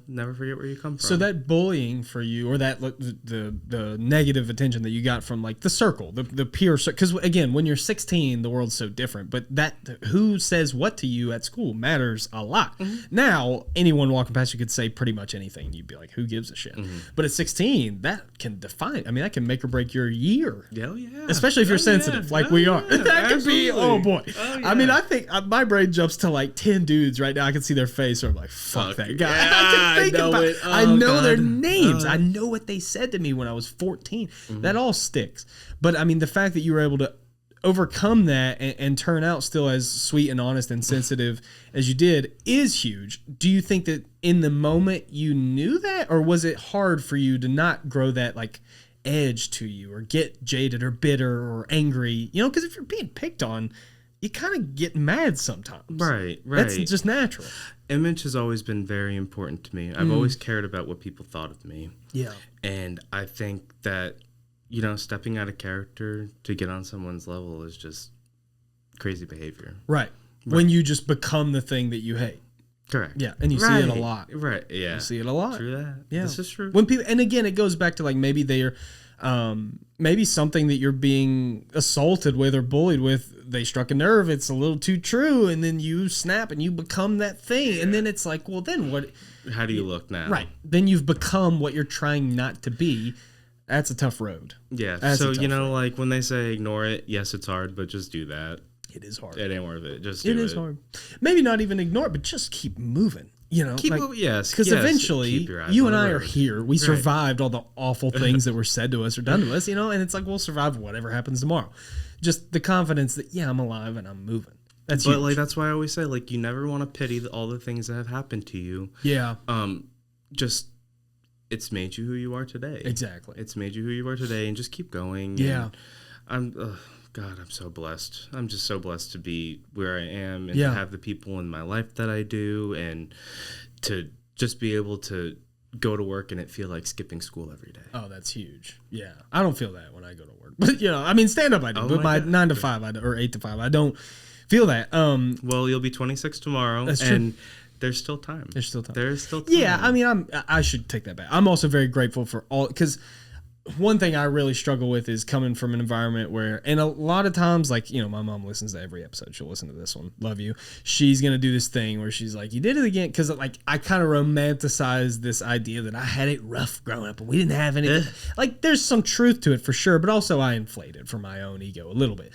never forget where you come from. So that bullying for you, or that the negative attention that you got from the circle, the peer circle, because again, when you're 16, the world's so different. But that who says what to you at school matters a lot. Now, anyone walking past you could say pretty much anything, and you'd be like, "Who gives a shit?" But at 16, that can define. I mean, that can make or break your year. Hell yeah. Especially if you're sensitive, we are. Yeah, that could be. Oh boy. Oh, yeah. I mean, I think my brain jumps to 10 dudes right now. I can see their face, or I'm like, "Fuck that guy." Yeah. I know it. I know their names. I know what they said to me when I was 14. That all sticks. But I mean, the fact that you were able to overcome that and turn out still as sweet and honest and sensitive as you did is huge. Do you think that in the moment you knew that, or was it hard for you to not grow that edge to you, or get jaded or bitter or angry? Because if you're being picked on, you kind of get mad sometimes. Right. That's just natural. Image has always been very important to me. I've always cared about what people thought of me. Yeah. And I think that, stepping out of character to get on someone's level is just crazy behavior. Right. When you just become the thing that you hate. Correct. Yeah, and you see it a lot. Right. Yeah. You see it a lot. True that. Yeah. This is true. When people, and again, it goes back to like maybe they're, maybe something that you're being assaulted with or bullied with, they struck a nerve. It's a little too true, and then you snap and you become that thing, and then it's like, well, then what? How do you look now? Right. Then you've become what you're trying not to be. That's a tough road. Yeah. That's so road. like when they say ignore it, yes, it's hard, but just do that. It is hard. It ain't worth it. Just do it. It is hard. Maybe not even ignore it, but just keep moving. Keep moving. Yes. Because eventually, you and I are here. We survived all the awful things that were said to us or done to us, and it's like we'll survive whatever happens tomorrow. Just the confidence that I'm alive and I'm moving. That's huge. Like that's why I always say like you never want to pity all the things that have happened to you. Yeah. Just it's made you who you are today. Exactly. It's made you who you are today, and just keep going. Yeah. God, I'm so blessed. I'm just so blessed to be where I am and to have the people in my life that I do, and to just be able to go to work and it feel like skipping school every day. Oh, that's huge. Yeah. I don't feel that when I go to work. But, stand up I do. But my 9 to 5 or 8 to 5, I don't feel that. Well, you'll be 26 tomorrow. That's true. And there's still time. There's still time. There's still time. Yeah, I mean, I should take that back. I'm also very grateful for all, because one thing I really struggle with is coming from an environment where, and a lot of times, like, my mom listens to every episode. She'll listen to this one. Love you. She's going to do this thing where she's like, you did it again. Because, like, I kind of romanticize this idea that I had it rough growing up and we didn't have anything. Like, there's some truth to it for sure, but also I inflate it for my own ego a little bit.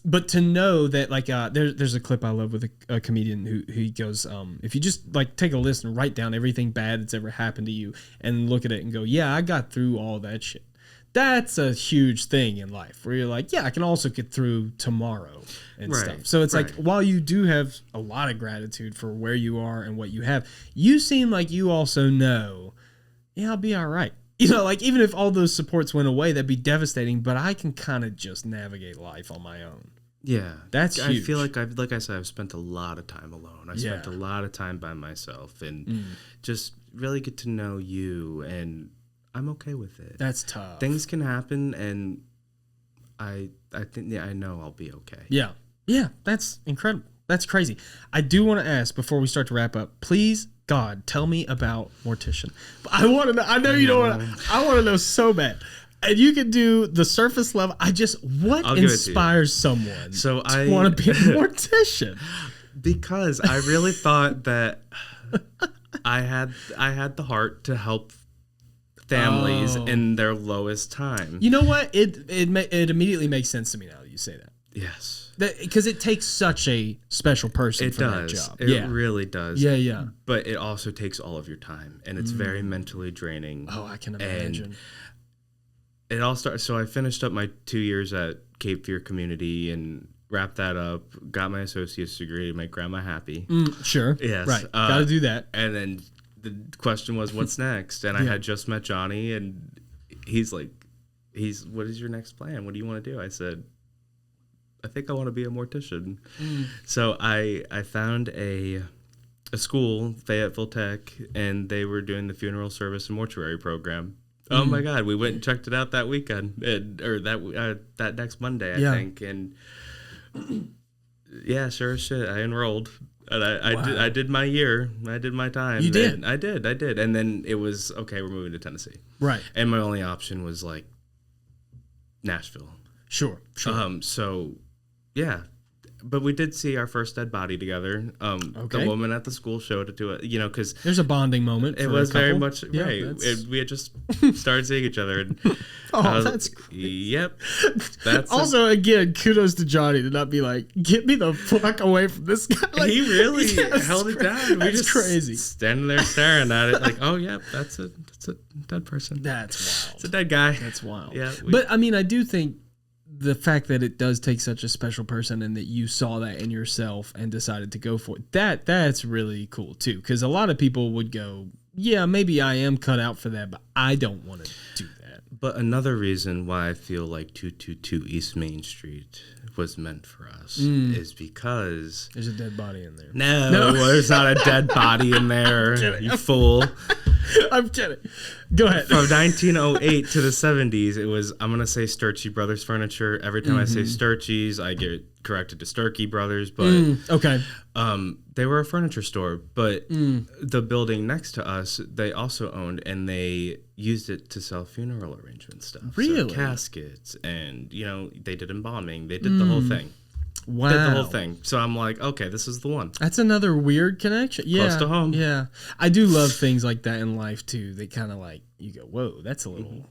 But to know that, like, there's a clip I love with a comedian who he goes, if you just, like, take a list and write down everything bad that's ever happened to you and look at it and go, yeah, I got through all that shit. That's a huge thing in life where you're like, yeah, I can also get through tomorrow and stuff. So it's like, while you do have a lot of gratitude for where you are and what you have, you seem like you also know, yeah, I'll be all right. Like, even if all those supports went away, that'd be devastating, but I can kind of just navigate life on my own. Yeah. That's huge. I feel like I've spent a lot of time alone. I spent a lot of time by myself and just really get to know you, and I'm okay with it. That's tough. Things can happen, and I think, I know I'll be okay. Yeah. Yeah, that's incredible. That's crazy. I do want to ask, before we start to wrap up, please, God, tell me about Mortician. I want to know. I know you don't want to. I want to know so bad. And you can do the surface level. What inspires someone to want to be a mortician? Because I really thought that I had the heart to help families in their lowest time. You know what? It immediately makes sense to me now that you say that. Yes. Because it takes such a special person for that job. It really does. Yeah, yeah. But it also takes all of your time, and it's very mentally draining. Oh, I can imagine. And it all started. So I finished up my 2 years at Cape Fear Community and wrapped that up. Got my associate's degree. Made grandma happy. Sure. Yes. Right. Got to do that. And then the question was, what's next? And I had just met Johnny, and he's like, what is your next plan? What do you want to do? I said, I think I want to be a mortician. So I found a school, Fayetteville Tech, and they were doing the funeral service and mortuary program. Oh my God, we went and checked it out that weekend, or that next Monday, I think. And yeah, sure as shit, I enrolled. And I did my year. I did my time. You did? I did. And then it was, okay, we're moving to Tennessee. Right. And my only option was like Nashville. Sure. So, yeah. But we did see our first dead body together. The woman at the school showed it to us, because there's a bonding moment. It was very much right. We had just started seeing each other. And that's great. Yep. That's also, again, kudos to Johnny to not be like, get me the fuck away from this guy. Like, he really held it down. That's crazy. Standing there staring at it, like, oh yeah, that's a dead person. That's wild. It's a dead guy. That's wild. Yeah. But I mean, I do think the fact that it does take such a special person and that you saw that in yourself and decided to go for it, that's really cool too. Because a lot of people would go, yeah, maybe I am cut out for that, but I don't want to do that. But another reason why I feel like 222 East Main Street was meant for us is because there's a dead body in there. No, there's not a dead body in there. You fool. I'm kidding. Go ahead. From 1908 to the 70s, it was, I'm going to say Sturkey Brothers Furniture. Every time I say Sturkey's, I get corrected to Sturkey Brothers. But okay. They were a furniture store. But the building next to us, they also owned, and they used it to sell funeral arrangement stuff. Really? So caskets, and, they did embalming. They did the whole thing. Wow. Did the whole thing. So I'm like, okay, this is the one. That's another weird connection. Yeah. Close to home. Yeah. I do love things like that in life, too. They kind of like, you go, whoa, that's a little...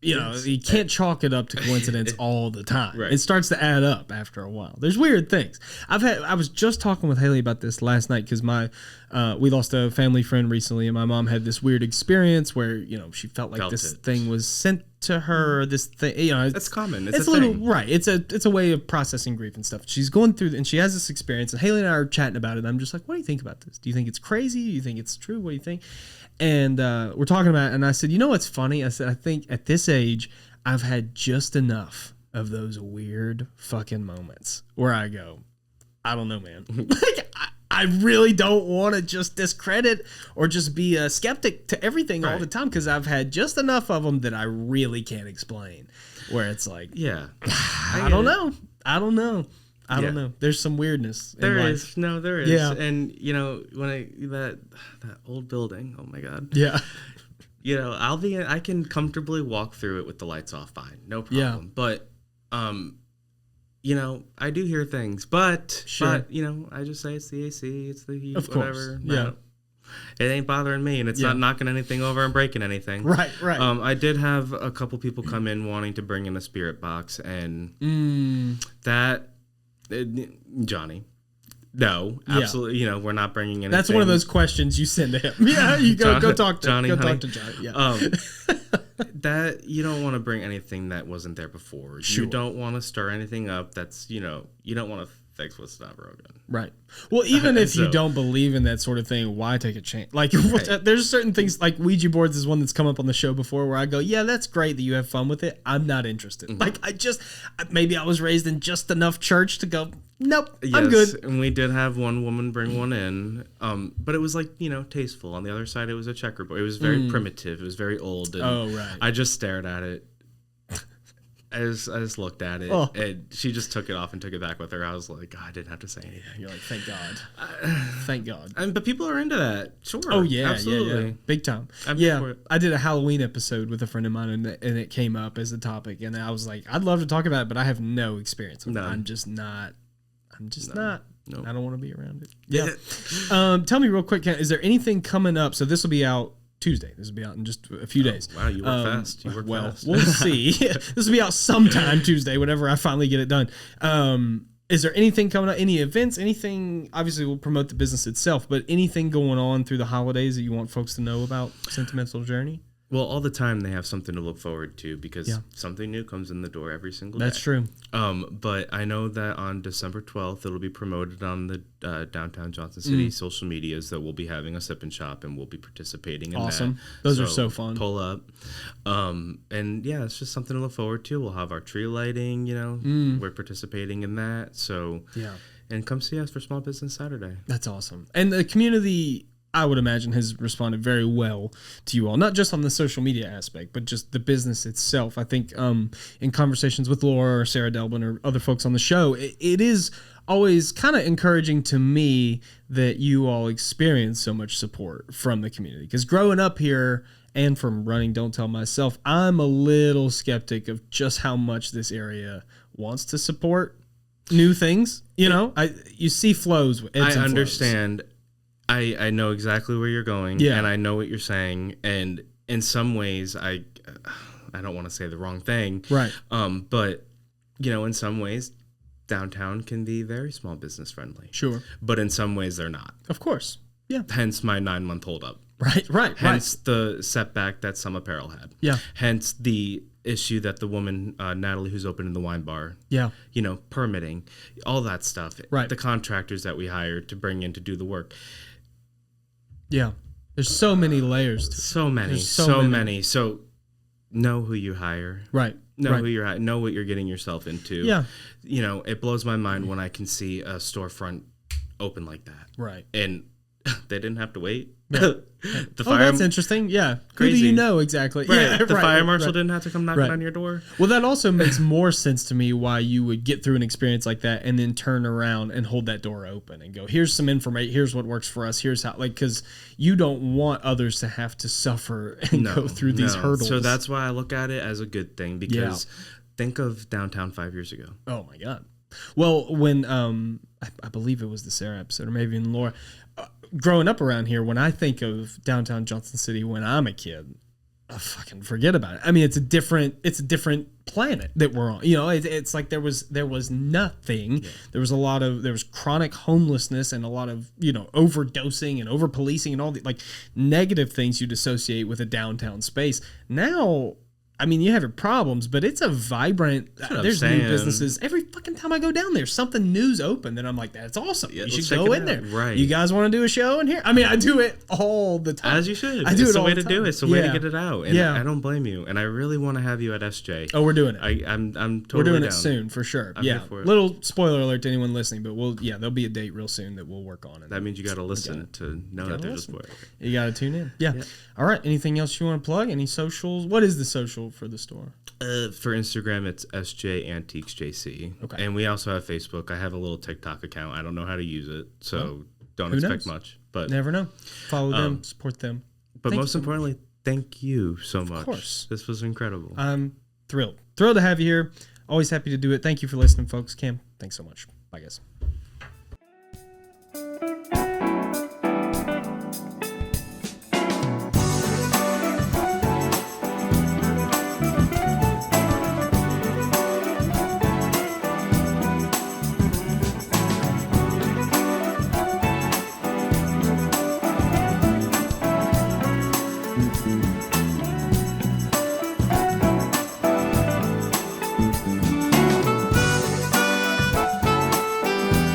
you can't chalk it up to coincidence all the time. Right. It starts to add up after a while. There's weird things. I was just talking with Haley about this last night because we lost a family friend recently, and my mom had this weird experience where she felt like this thing was sent to her. This thing, that's common. It's a little thing. right. It's a way of processing grief and stuff. She's going through, and she has this experience. And Haley and I are chatting about it. And I'm just like, what do you think about this? Do you think it's crazy? Do you think it's true? What do you think? And we're talking about it, and I said, what's funny? I said, I think at this age, I've had just enough of those weird fucking moments where I go, I don't know, man. I really don't want to just discredit or just be a skeptic to everything all the time because I've had just enough of them that I really can't explain. Where it's like, I don't know. I don't know. There's some weirdness. There in is. life. No, there is. Yeah. And when that old building, oh my God. Yeah. I can comfortably walk through it with the lights off, fine, no problem. Yeah. But I do hear things. But I just say it's the AC, it's the heat, of whatever. course. No, it ain't bothering me, and it's not knocking anything over and breaking anything. Right. I did have a couple people come in wanting to bring in a spirit box, and that Johnny. No, absolutely. We're not bringing anything. That's one of those questions you send to him. Yeah, you go talk to Johnny. Talk to Johnny. Yeah. That you don't want to bring anything that wasn't there before. Sure. You don't want to stir anything up. That's you don't want to fix what's not broken. Right. Well, even if you don't believe in that sort of thing, why take a chance? Like, there's certain things like Ouija boards is one that's come up on the show before where I go, yeah, that's great that you have fun with it. I'm not interested. Like, maybe I was raised in just enough church to go, nope, I'm good. And we did have one woman bring one in, but it was like, tasteful. On the other side, it was a checkerboard. It was very primitive. It was very old. And right. I just stared at it. I just looked at it, and she just took it off and took it back with her. I was like, God, I didn't have to say anything. You're like, thank God. Thank God. But people are into that. Sure. Oh, yeah. Absolutely. Yeah. Big time. I'm I did a Halloween episode with a friend of mine, and it came up as a topic, and I was like, I'd love to talk about it, but I have no experience with it. I'm just not. Nope. I don't want to be around it. Yeah. Tell me real quick, is there anything coming up? So this will be out Tuesday. This will be out in just a few days. Wow, you work fast. Fast. We'll see. This will be out sometime Tuesday, whenever I finally get it done. Is there anything coming up? Any events? Anything? Obviously, we'll promote the business itself, but anything going on through the holidays that you want folks to know about Sentimental Journey? Well, all the time they have something to look forward to because something new comes in the door every single day. That's true. But I know that on December 12th, it'll be promoted on the downtown Johnson City social medias that we'll be having a sip and shop and we'll be participating in that. Those are so fun. Pull up. And yeah, it's just something to look forward to. We'll have our tree lighting, we're participating in that. So yeah. And come see us for Small Business Saturday. That's awesome. And the community, I would imagine, has responded very well to you all, not just on the social media aspect, but just the business itself. I think in conversations with Laura or Sarah Delbin or other folks on the show, it is always kind of encouraging to me that you all experience so much support from the community. Because growing up here and from running Don't Tell myself, I'm a little skeptic of just how much this area wants to support new things. You see flows. I understand. Flows. I know exactly where you're going, and I know what you're saying, and in some ways, I don't want to say the wrong thing, right? But in some ways, downtown can be very small business friendly, sure. But in some ways, they're not. Of course, yeah. Hence my 9-month holdup. Right. Hence the setback that Some Apparel had. Yeah. Hence the issue that the woman Natalie, who's opening the wine bar. Yeah. Permitting, all that stuff. Right. The contractors that we hired to bring in to do the work. Yeah. There's so many layers to it. So many. So know who you hire. Right. Know who you're know what you're getting yourself into. Yeah. It blows my mind when I can see a storefront open like that. Right. And they didn't have to wait. The Oh, that's interesting. Yeah. Crazy. Who do you know exactly? Right. Yeah, The fire marshal right. didn't have to come knocking on your door. Well, that also makes more sense to me why you would get through an experience like that and then turn around and hold that door open and go, here's some information. Here's what works for us. Here's how, like, because you don't want others to have to suffer and go through these hurdles. So that's why I look at it as a good thing, because think of downtown 5 years ago. Oh my God. Well, when I believe it was the Sarah episode, or maybe in Laura, growing up around here, when I think of downtown Johnson City when I'm a kid, I fucking forget about it. I mean, it's a different planet that we're on. You know, it's like there was nothing. Yeah. There was chronic homelessness and a lot of, you know, overdosing and over policing and all the like negative things you'd associate with a downtown space. Now, I mean, you have your problems, but it's a vibrant. There's new businesses every fucking time I go down there. Something new's open that I'm like, that's awesome. Yeah, you should go in there. Right? You guys want to do a show in here? I mean, I do it all the time. As you should. I do it's it the all way the to time. do it. It's the way to get it out. And I don't blame you. And I really want to have you at SJ. Oh, we're doing it. I'm totally We're doing down. it soon for sure. I'm here for it. Little spoiler alert to anyone listening, but there'll be a date real soon that we'll work on. That means you got to listen to know that there's a spoiler. You got to tune in. Yeah. All right. Anything else you want to plug? Any socials? What is the social for the store? For Instagram, it's SJ Antiques JC. Okay. And we also have Facebook. I have a little TikTok account. I don't know how to use it, so don't expect much. But never know. Follow them, support them. But most importantly, thank you so much. Of course. This was incredible. I'm thrilled to have you here. Always happy to do it. Thank you for listening, folks. Cam, thanks so much. Bye, guys.